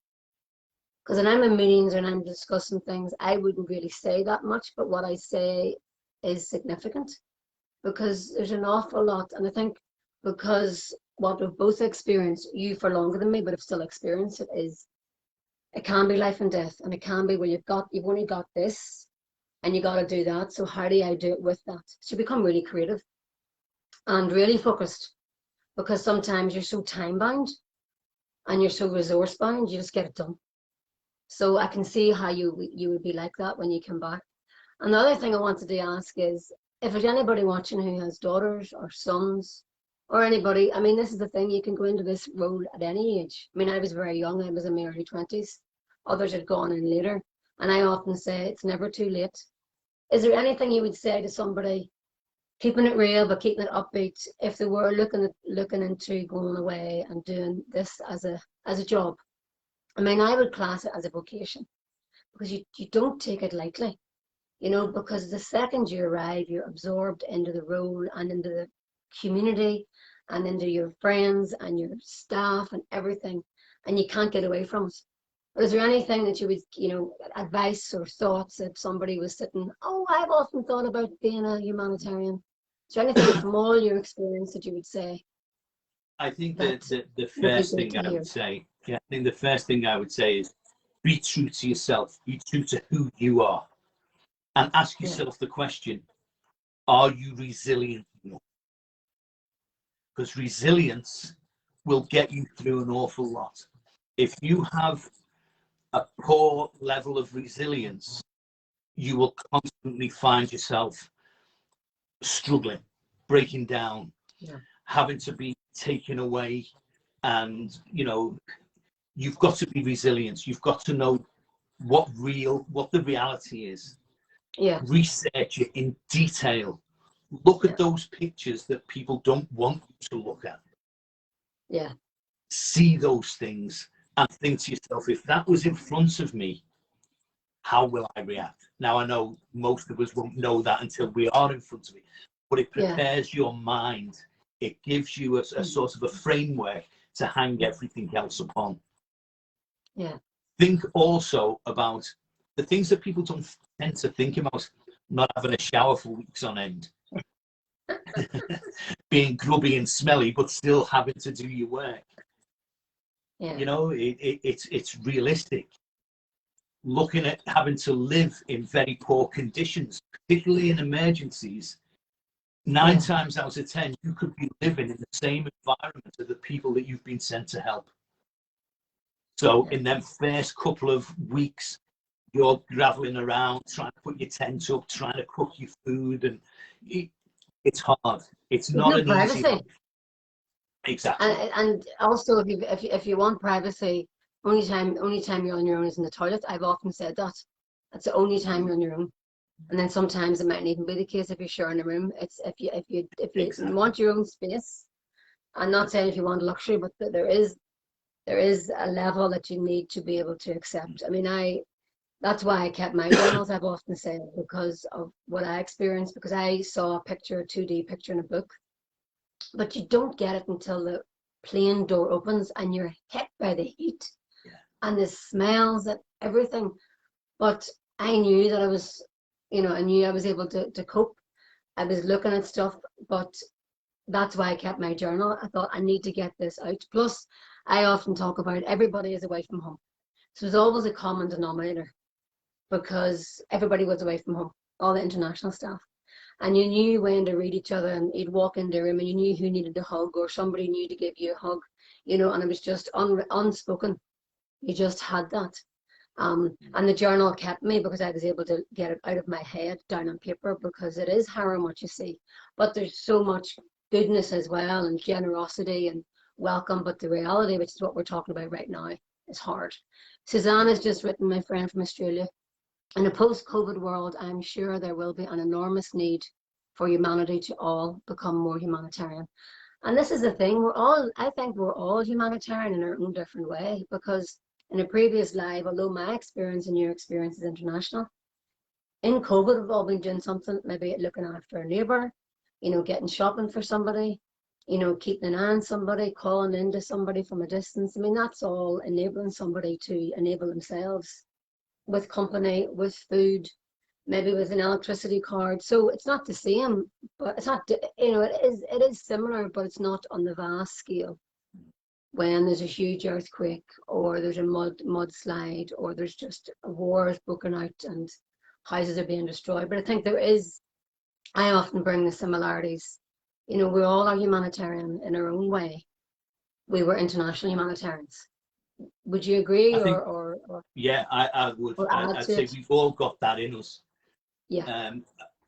because when I'm in meetings and I'm discussing things, I wouldn't really say that much, but what I say is significant, because there's an awful lot. And I think because what we've both experienced, you for longer than me, but have still experienced it, is it can be life and death, and it can be where you've only got this and you got to do that. So how do I do it with that? So you become really creative and really focused, because sometimes you're so time bound and you're so resource bound, you just get it done. So I can see how you would be like that when you come back. Another thing I wanted to ask is, if there's anybody watching who has daughters or sons or anybody, I mean, this is the thing, you can go into this role at any age. I mean, I was very young, I was in my early 20s. Others had gone in later. And I often say it's never too late. Is there anything you would say to somebody, keeping it real but keeping it upbeat, if they were looking into going away and doing this as a job? I mean, I would class it as a vocation, because you don't take it lightly, because the second you arrive, you're absorbed into the role and into the community and into your friends and your staff and everything, and you can't get away from it. But is there anything that you would, advice or thoughts, if somebody was sitting, oh, I've often thought about being a humanitarian? Is there anything from all your experience that you would say I think that that the would be first good thing to I hear? would say, yeah, I think the first thing I would say is be true to yourself, be true to who you are, and ask Yeah, yourself the question, are you resilient enough? Because resilience will get you through an awful lot. If you have a poor level of resilience, you will constantly find yourself struggling, breaking down, yeah, having to be taken away. And, you've got to be resilient. You've got to know what the reality is. yeah, Research it in detail. Look at yeah, those pictures that people don't want you to look at. yeah, See those things and think to yourself, if that was in front of me, how will I react? Now, I know most of us won't know that until we are in front of it, but it yeah, prepares your mind. It gives you a sort of a framework to hang everything else upon. yeah, Think also about the things that people don't tend to think about: not having a shower for weeks on end, being grubby and smelly, but still having to do your work. yeah, It's realistic. Looking at having to live in very poor conditions, particularly in emergencies, nine yeah, times out of 10, you could be living in the same environment as the people that you've been sent to help. So yeah. in them first couple of weeks, you're graveling around, trying to put your tent up, trying to cook your food, and it's hard. It's There's not no an easy privacy. life. Exactly. And also, if you want privacy, only time you're on your own is in the toilet. I've often said that. That's the only time you're on your own. And then sometimes it mightn't even be the case if you're sharing a room. It's if you Exactly. want your own space. I'm not saying if you want luxury, but there is a level that you need to be able to accept. I mean, that's why I kept my journals, I've often said, because of what I experienced, because I saw a picture, a 2D picture in a book, but you don't get it until the plane door opens and you're hit by the heat Yeah. and the smells and everything. But I knew that I knew I was able to cope. I was looking at stuff, but that's why I kept my journal. I thought I need to get this out. Plus, I often talk about everybody is away from home. So there's always a common denominator because everybody was away from home, all the international staff. And you knew when to read each other, and you'd walk into a room and you knew who needed a hug, or somebody knew to give you a hug, and it was just unspoken. You just had that. And the journal kept me because I was able to get it out of my head down on paper, because it is harrowing what you see. But there's so much goodness as well, and generosity and welcome. But the reality, which is what we're talking about right now, is hard. Suzanne has just written, my friend from Australia, in a post-COVID world, I'm sure there will be an enormous need for humanity to all become more humanitarian. And this is the thing, I think we're all humanitarian in our own different way, because in a previous live, although my experience and your experience is international, in COVID, we've all been doing something, maybe looking after a neighbour, getting shopping for somebody, keeping an eye on somebody, calling into somebody from a distance. I mean, that's all enabling somebody to enable themselves with company, with food, maybe with an electricity card. So it's not the same, but it's not, it is similar, but it's not on the vast scale. When there's a huge earthquake, or there's a mudslide, or there's just a war has broken out and houses are being destroyed. But I think I often bring the similarities. We all are humanitarian in our own way. We were international humanitarians. Would you agree, I think, or yeah, I would. I'd say we've all got that in us. Yeah.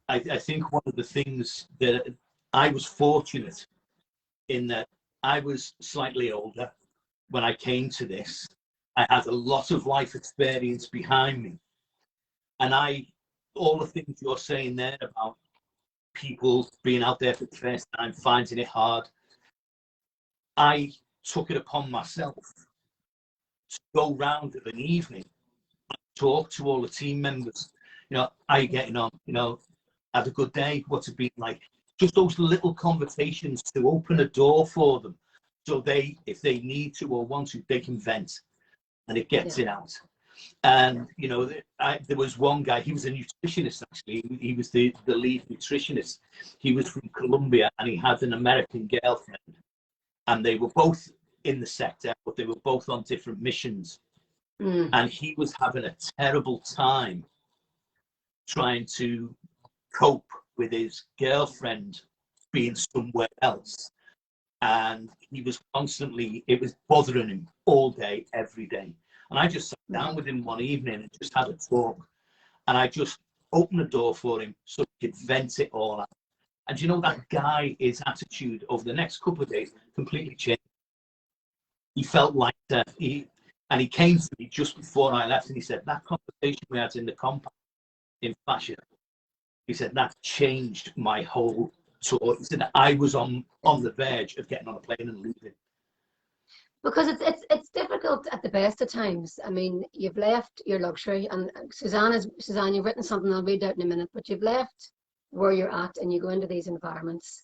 I think one of the things that I was fortunate in that I was slightly older when I came to this. I had a lot of life experience behind me. And all the things you're saying there about people being out there for the first time, finding it hard, I took it upon myself to go round of an evening, talk to all the team members. How you getting on? Had a good day? What's it been like? Just those little conversations to open a door for them, so if they need to or want to, they can vent, and it gets it out. And there was one guy. He was a nutritionist, actually. He was the lead nutritionist. He was from Colombia, and he had an American girlfriend, and they were both in the sector, but they were both on different missions. And he was having a terrible time trying to cope with his girlfriend being somewhere else. And he was constantly, it was bothering him all day, every day. And I just sat down with him one evening and just had a talk. And I just opened the door for him so he could vent it all out. And that guy, his attitude over the next couple of days completely changed. He felt lighter. And he came to me just before I left, and he said, that conversation we had in the compound in Fashion, he said, that changed my whole tour. He said, I was on the verge of getting on a plane and leaving. Because it's difficult at the best of times. I mean, you've left your luxury, and Suzanne, you've written something I'll read out in a minute, but you've left where you're at and you go into these environments,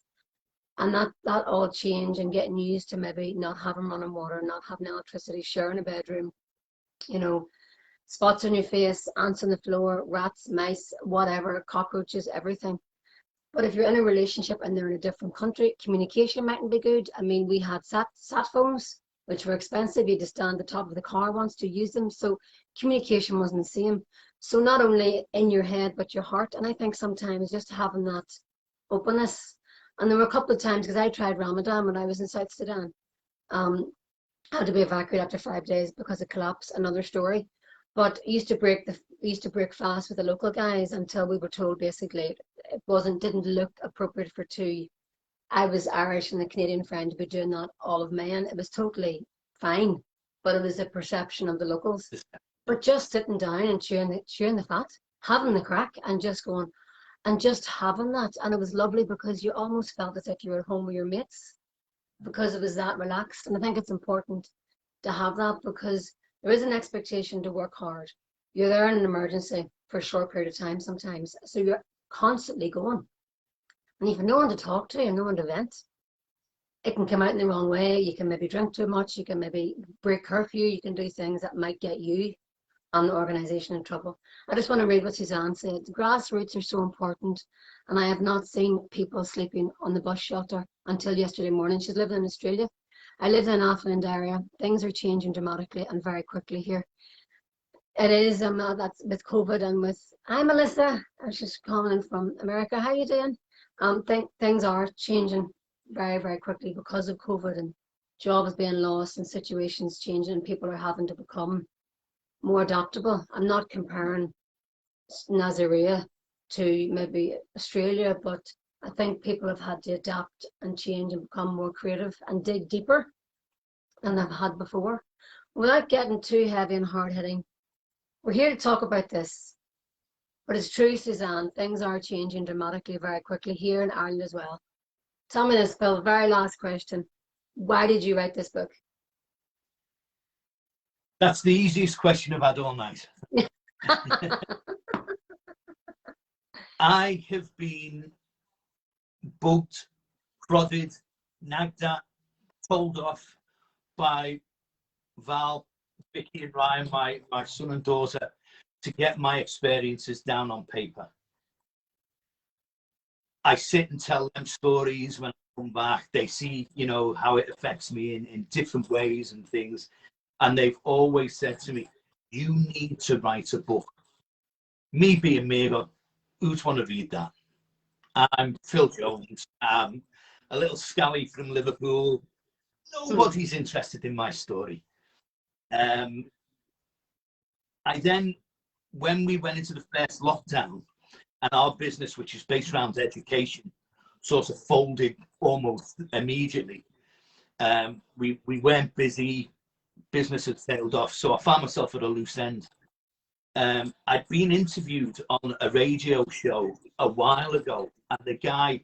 and that all change, and getting used to maybe not having running water, not having electricity, sharing a bedroom, spots on your face, ants on the floor, rats, mice, whatever, cockroaches, everything. But if you're in a relationship and they're in a different country, communication mightn't be good. I mean, we had sat phones, which were expensive. You had to stand at the top of the car once to use them. So communication wasn't the same. So not only in your head, but your heart. And I think sometimes just having that openness. And there were a couple of times, because I tried Ramadan when I was in South Sudan. I had to be evacuated after 5 days because of collapse, another story. But used to break fast with the local guys until we were told basically it didn't look appropriate for two. I was Irish and the Canadian friend to be doing that all of May, and it was totally fine, but it was a perception of the locals. But just sitting down and chewing the fat, having the crack, and just going, and just having that, and it was lovely because you almost felt as if you were at home with your mates, because it was that relaxed. And I think it's important to have that, because there is an expectation to work hard. You're there in an emergency for a short period of time sometimes, so you're constantly going. And you've no one to talk to and no one to vent. It can come out in the wrong way. You can maybe drink too much. You can maybe break curfew. You can do things that might get you the organisation in trouble. I just want to read what Suzanne said. The grassroots are so important, and I have not seen people sleeping on the bus shelter until yesterday morning. She's living in Australia. I live in an affluent area. Things are changing dramatically and very quickly here. It is, that's with COVID and with, hi Melissa, I was just calling in from America. How you doing? Things are changing very, very quickly because of COVID, and jobs being lost and situations changing, and people are having to become more adaptable. I'm not comparing Nazarea to maybe Australia, but I think people have had to adapt and change and become more creative and dig deeper than they've had before. Without getting too heavy and hard hitting, we're here to talk about this. But it's true, Suzanne, things are changing dramatically very quickly here in Ireland as well. Tell me this, Phil, very last question. Why did you write this book? That's the easiest question I've had all night. I have been bugged, prodded, nagged at, told off by Val, Vicky and Ryan, my son and daughter, to get my experiences down on paper. I sit and tell them stories when I come back. They see, you know, how it affects me in different ways and things. And they've always said to me, you need to write a book. Me being me, who'd want to read that? I'm Phil Jones. I'm a little scally from Liverpool. Nobody's interested in my story. I then, when we went into the first lockdown, and our business, which is based around education, sort of folded almost immediately. We weren't busy, business had tailed off, so I found myself at a loose end. I'd been interviewed on a radio show a while ago, and the guy,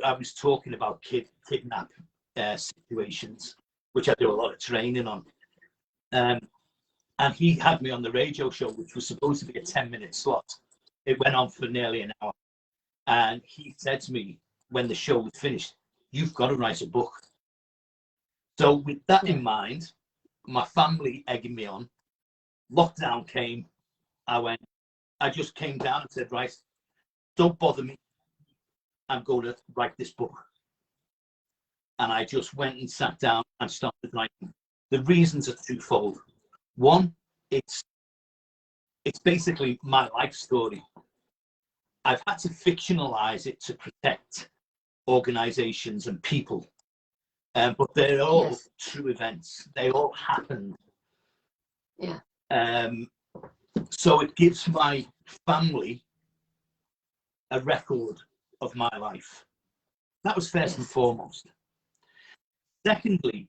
I was talking about kidnap situations, which I do a lot of training on. And he had me on the radio show, which was supposed to be a 10-minute slot. It went on for nearly an hour. And he said to me, when the show was finished, you've got to write a book. So with that in mind, my family egging me on, lockdown came, I just came down and said, right, don't bother me. I'm going to write this book. And I just went and sat down and started writing. The reasons are twofold. One, it's basically my life story. I've had to fictionalize it to protect organizations and people, but they're all true events. They all happened. Yeah. So it gives my family a record of my life. That was first and foremost. Secondly,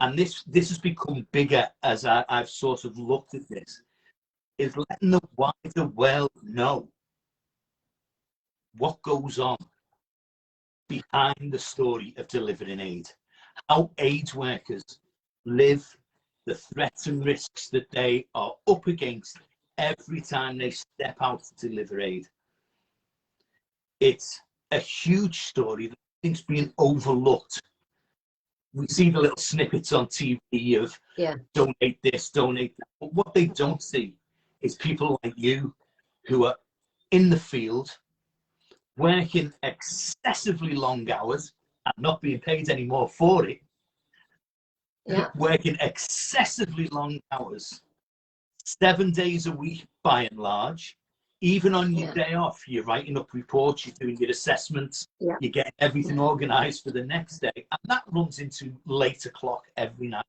and this has become bigger as I've sort of looked at this, is letting the wider world know what goes on behind the story of delivering aid, how aid workers live, the threats and risks that they are up against every time they step out to deliver aid. It's a huge story that I think's being overlooked. We see the little snippets on TV of donate this, donate that. But what they don't see is people like you who are in the field, working excessively long hours and not being paid any more for it. Yeah. Working excessively long hours, 7 days a week by and large. Even on your day off, you're writing up reports, you're doing your assessments, you're getting everything organised for the next day. And that runs into late o'clock every night.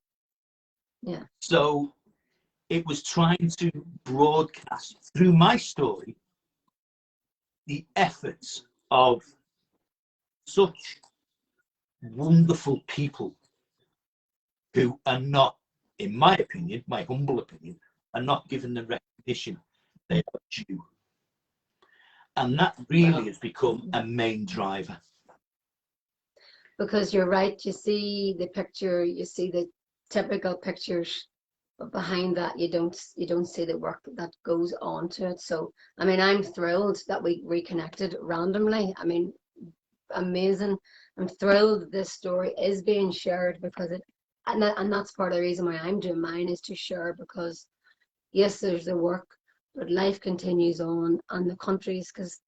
Yeah. So it was trying to broadcast through my story the efforts of such wonderful people who are not, in my opinion, my humble opinion, are not given the recognition they are due. And that really has become a main driver. Because you're right, you see the picture, you see the typical pictures, but behind that you don't see the work that goes on to it. So I mean, I'm thrilled that we reconnected randomly. I mean, amazing. I'm thrilled this story is being shared, because and that's part of the reason why I'm doing mine, is to share, because Yes, there's the work, but life continues on, and the countries, because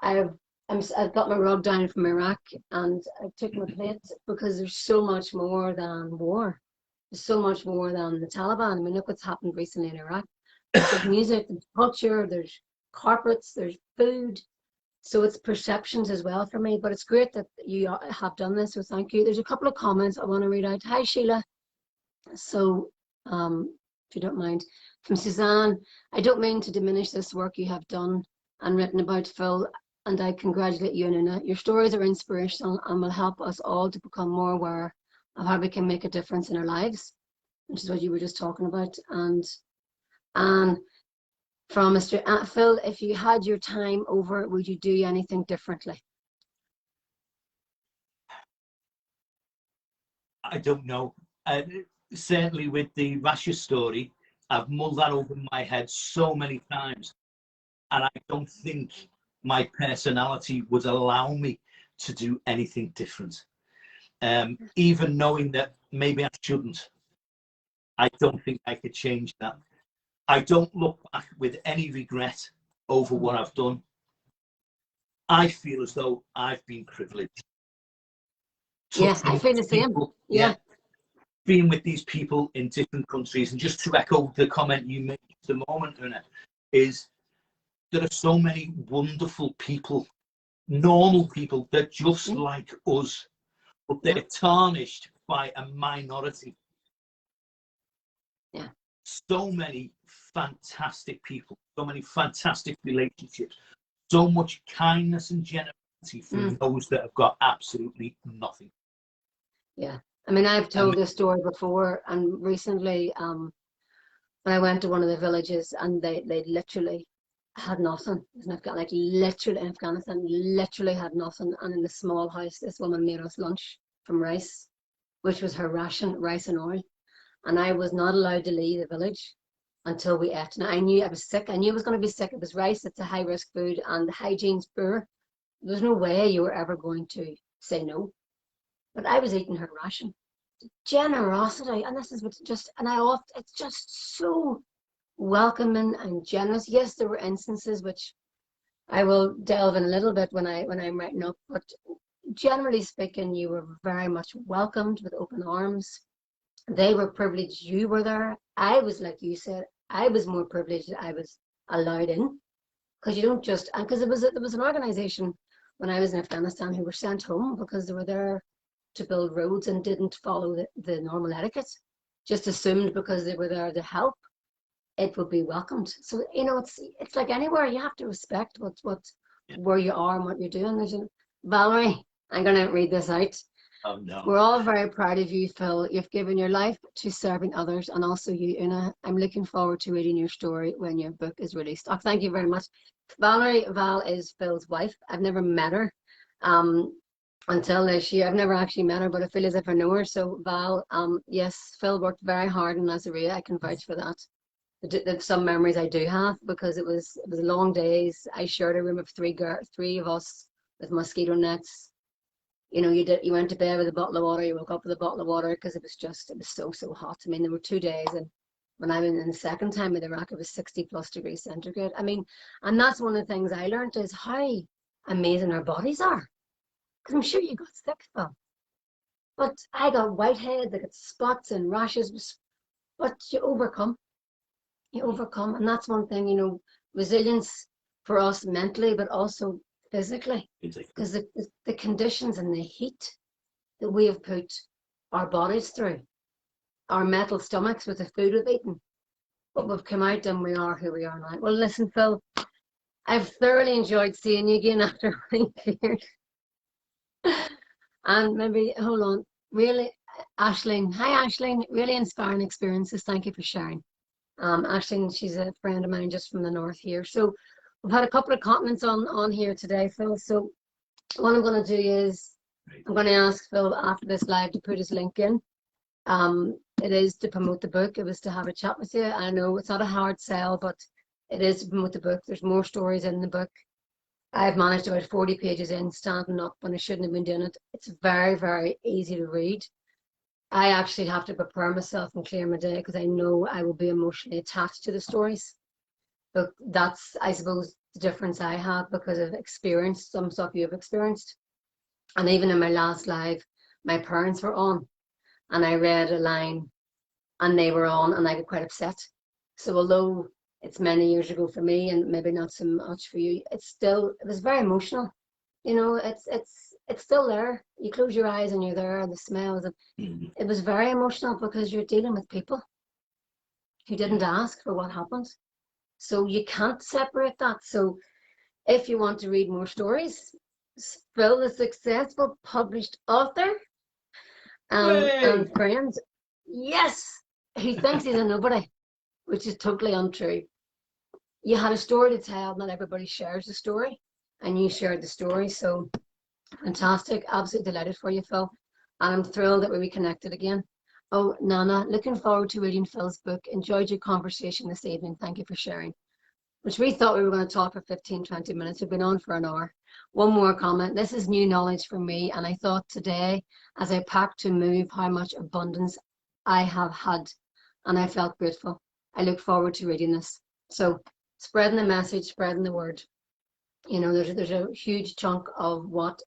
I've I've got my rug down from Iraq, and I took my plate because there's so much more than war. There's so much more than the Taliban. I mean, look what's happened recently in Iraq. There's music, there's culture, there's carpets, there's food. So it's perceptions as well for me. But it's great that you have done this. So thank you. There's a couple of comments I want to read out. Hi, Sheila. So, if you don't mind, from Suzanne, I don't mean to diminish this work you have done and written about, Phil, and I congratulate you and Una. Your stories are inspirational and will help us all to become more aware of how we can make a difference in our lives, which is what you were just talking about. And from Mr. Phil, if you had your time over, would you do anything differently? I don't know. Certainly with the Rasha story, I've mulled that over my head so many times, and I don't think my personality would allow me to do anything different. Even knowing that maybe I shouldn't, I don't think I could change that. I don't look back with any regret over what I've done. I feel as though I've been privileged. Yeah, I feel the same. Yeah. Being with these people in different countries, and just to echo the comment you made just a moment, Una, is there are so many wonderful people, normal people, they're just like us, but they're tarnished by a minority. Yeah. So many fantastic people, so many fantastic relationships, so much kindness and generosity from those that have got absolutely nothing. Yeah. I mean, I've told this story before, and recently, when I went to one of the villages, and they literally had nothing. Like literally in Afghanistan, literally had nothing. And in the small house, this woman made us lunch from rice, which was her ration, rice and oil. And I was not allowed to leave the village until we ate. And I knew I was sick. I knew I was going to be sick. It was rice. It's a high risk food, and the hygiene's poor. There's no way you were ever going to say no. But I was eating her ration. Generosity, and this is what's just, and it's just so welcoming and generous. Yes, there were instances which I will delve in a little bit when I'm writing up, but generally speaking, you were very much welcomed with open arms. They were privileged you were there. I was, like you said, I was more privileged that I was allowed in, because you don't just, and because there was an organization when I was in Afghanistan who were sent home because they were there to build roads and didn't follow the normal etiquette, just assumed because they were there to help it would be welcomed. So it's like anywhere, you have to respect where you are and what you're doing. Valerie, I'm gonna read this out. Oh no. We're all very proud of you, Phil. You've given your life to serving others, and also you, Una. I'm looking forward to reading your story when your book is released. Oh, thank you very much. Val is Phil's wife. I've never met her. Until this year, I've never actually met her, but I feel as if I know her. So Val, yes, Phil worked very hard in Nazareth. I can vouch for that. Some memories I do have, because it was long days. I shared a room of three of us with mosquito nets. You went to bed with a bottle of water. You woke up with a bottle of water because it was so hot. I mean, there were 2 days, and when I went in the second time with Iraq, it was 60+ degrees centigrade. I mean, and that's one of the things I learned, is how amazing our bodies are. Because I'm sure you got sick, Phil. But I got whiteheads, I got spots and rashes, but you overcome. You overcome. And that's one thing, resilience for us mentally, but also physically. Because the conditions and the heat that we have put our bodies through, our metal stomachs with the food we've eaten, but we've come out and we are who we are now. Well, listen, Phil, I've thoroughly enjoyed seeing you again after 1 year. And maybe, hold on, really, Aisling. Hi, Aisling. Really inspiring experiences. Thank you for sharing. Aisling, she's a friend of mine just from the north here. So we've had a couple of comments on here today, Phil. So what I'm going to do is I'm going to ask Phil after this live to put his link in. It is to promote the book. It was to have a chat with you. I know it's not a hard sell, but it is to promote the book. There's more stories in the book. I've managed about 40 pages in, standing up when I shouldn't have been doing it. It's very, very easy to read. I actually have to prepare myself and clear my day because I know I will be emotionally attached to the stories. But that's, I suppose, the difference I have because I've experienced some stuff you've experienced. And even in my last live, my parents were on, and I read a line and they were on, and I got quite upset. So although it's many years ago for me and maybe not so much for you, it's still, it was very emotional. You know, it's still there. You close your eyes and you're there, and the smells of it was very emotional because you're dealing with people who didn't ask for what happened. So you can't separate that. So if you want to read more stories, Phil, the successful published author, Hey! and friend, yes, he thinks he's a nobody, which is totally untrue. You had a story to tell. Not everybody shares the story, and you shared the story. So fantastic. Absolutely delighted for you, Phil. And I'm thrilled that we reconnected again. Oh, Nana, looking forward to reading Phil's book. Enjoyed your conversation this evening. Thank you for sharing. Which we thought we were going to talk for 15, 20 minutes. We've been on for an hour. One more comment. This is new knowledge for me. And I thought today, as I packed to move, how much abundance I have had. And I felt grateful. I look forward to reading this. So spreading the message, spreading the word. You know, there's a huge chunk of what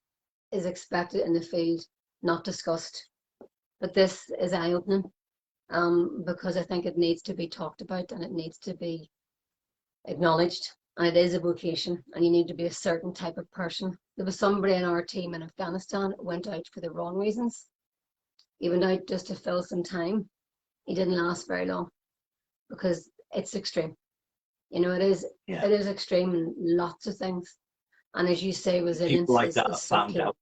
is expected in the field not discussed. But this is eye-opening because I think it needs to be talked about and it needs to be acknowledged. And it is a vocation, and you need to be a certain type of person. There was somebody in our team in Afghanistan went out for the wrong reasons. He went out just to fill some time. He didn't last very long because it's extreme. You know, Yeah. it is extreme in lots of things. And as you say, resilience People like is that are so found key. out.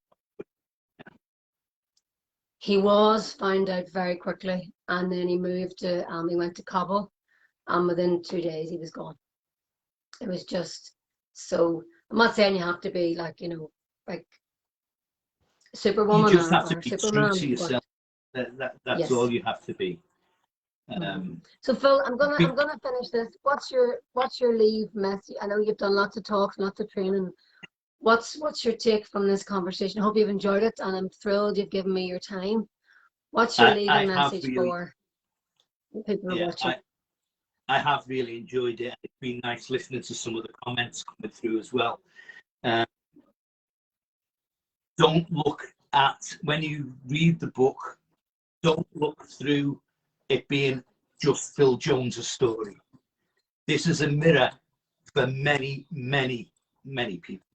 He was found out very quickly, and then he moved to, he went to Kabul, and within 2 days he was gone. It was just so, I'm not saying you have to be like, you know, like You Superwoman just have to or be true to Superman, but yourself. That's yes. all you have to be. So Phil, I'm Be- gonna finish this. What's your leave message? I know you've done lots of talks, lots of training. What's your take from this conversation? I hope you've enjoyed it, and I'm thrilled you've given me your time. What's your I leaving have message really, for the people who are yeah, watching? I have really enjoyed it. It's been nice listening to some of the comments coming through as well. Uh, don't look at, when you read the book, don't look through it being just Phil Jones's story. This is a mirror for many, many, many people.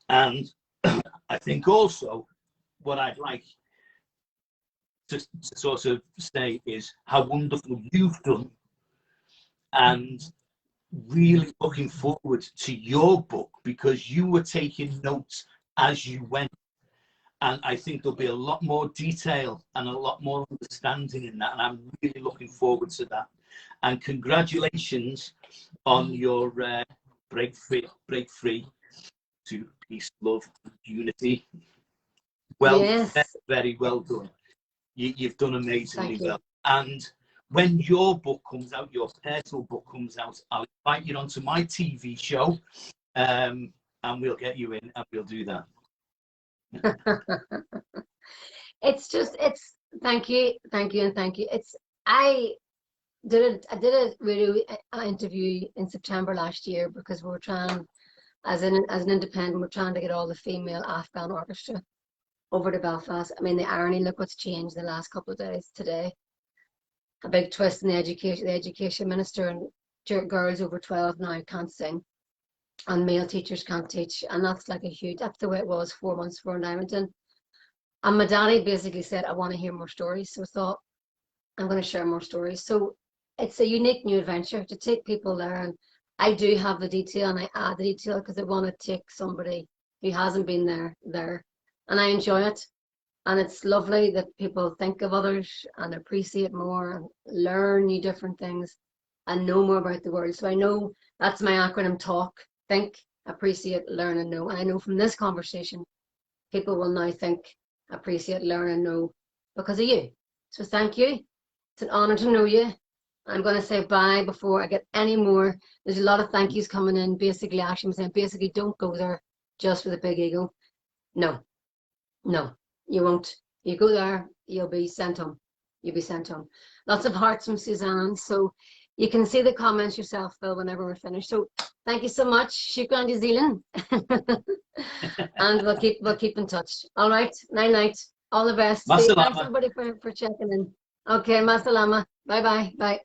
And I think also what I'd like to sort of say is how wonderful you've done, and really looking forward to your book because you were taking notes as you went. And I think there'll be a lot more detail and a lot more understanding in that. And I'm really looking forward to that. And congratulations on your break free to peace, love, unity. Well, very, Yes, very well done. You've done amazingly thank you. well. And when your book comes out, your personal book comes out, I'll invite you onto my TV show, and we'll get you in and we'll do that. It's just it's thank you, thank you, and thank you. It's I I did a radio interview in September last year because we were trying as an independent, we're trying to get all the female Afghan orchestra over to Belfast. I mean, the irony, look what's changed in the last couple of days today. A big twist in the education minister, and girls over 12 now can't sing, and male teachers can't teach. And that's like a huge, that's the way it was 4 months before Nijmegen. And my daddy basically said, I want to hear more stories. So I thought, I'm going to share more stories. So it's a unique new adventure to take people there. And I do have the detail, and I add the detail because I want to take somebody who hasn't been there. And I enjoy it. And it's lovely that people think of others and appreciate more and learn new different things and know more about the world. So I know that's my acronym TALK: think, appreciate, learn, and know. And I know from this conversation, people will now think, appreciate, learn, and know because of you. So thank you. It's an honor to know you. I'm going to say bye before I get any more. There's a lot of thank yous coming in. Basically, Ashley was saying, basically, don't go there just with a big ego. No, no, you won't. You go there, you'll be sent home. You'll be sent home. Lots of hearts from Suzanne. So you can see the comments yourself, Phil, whenever we're finished. So thank you so much. Shukran jazilan. And we'll keep in touch. All right. Night night. All the best. See, thanks Masalama. everybody for checking in. Okay, masalama. Bye bye. Bye.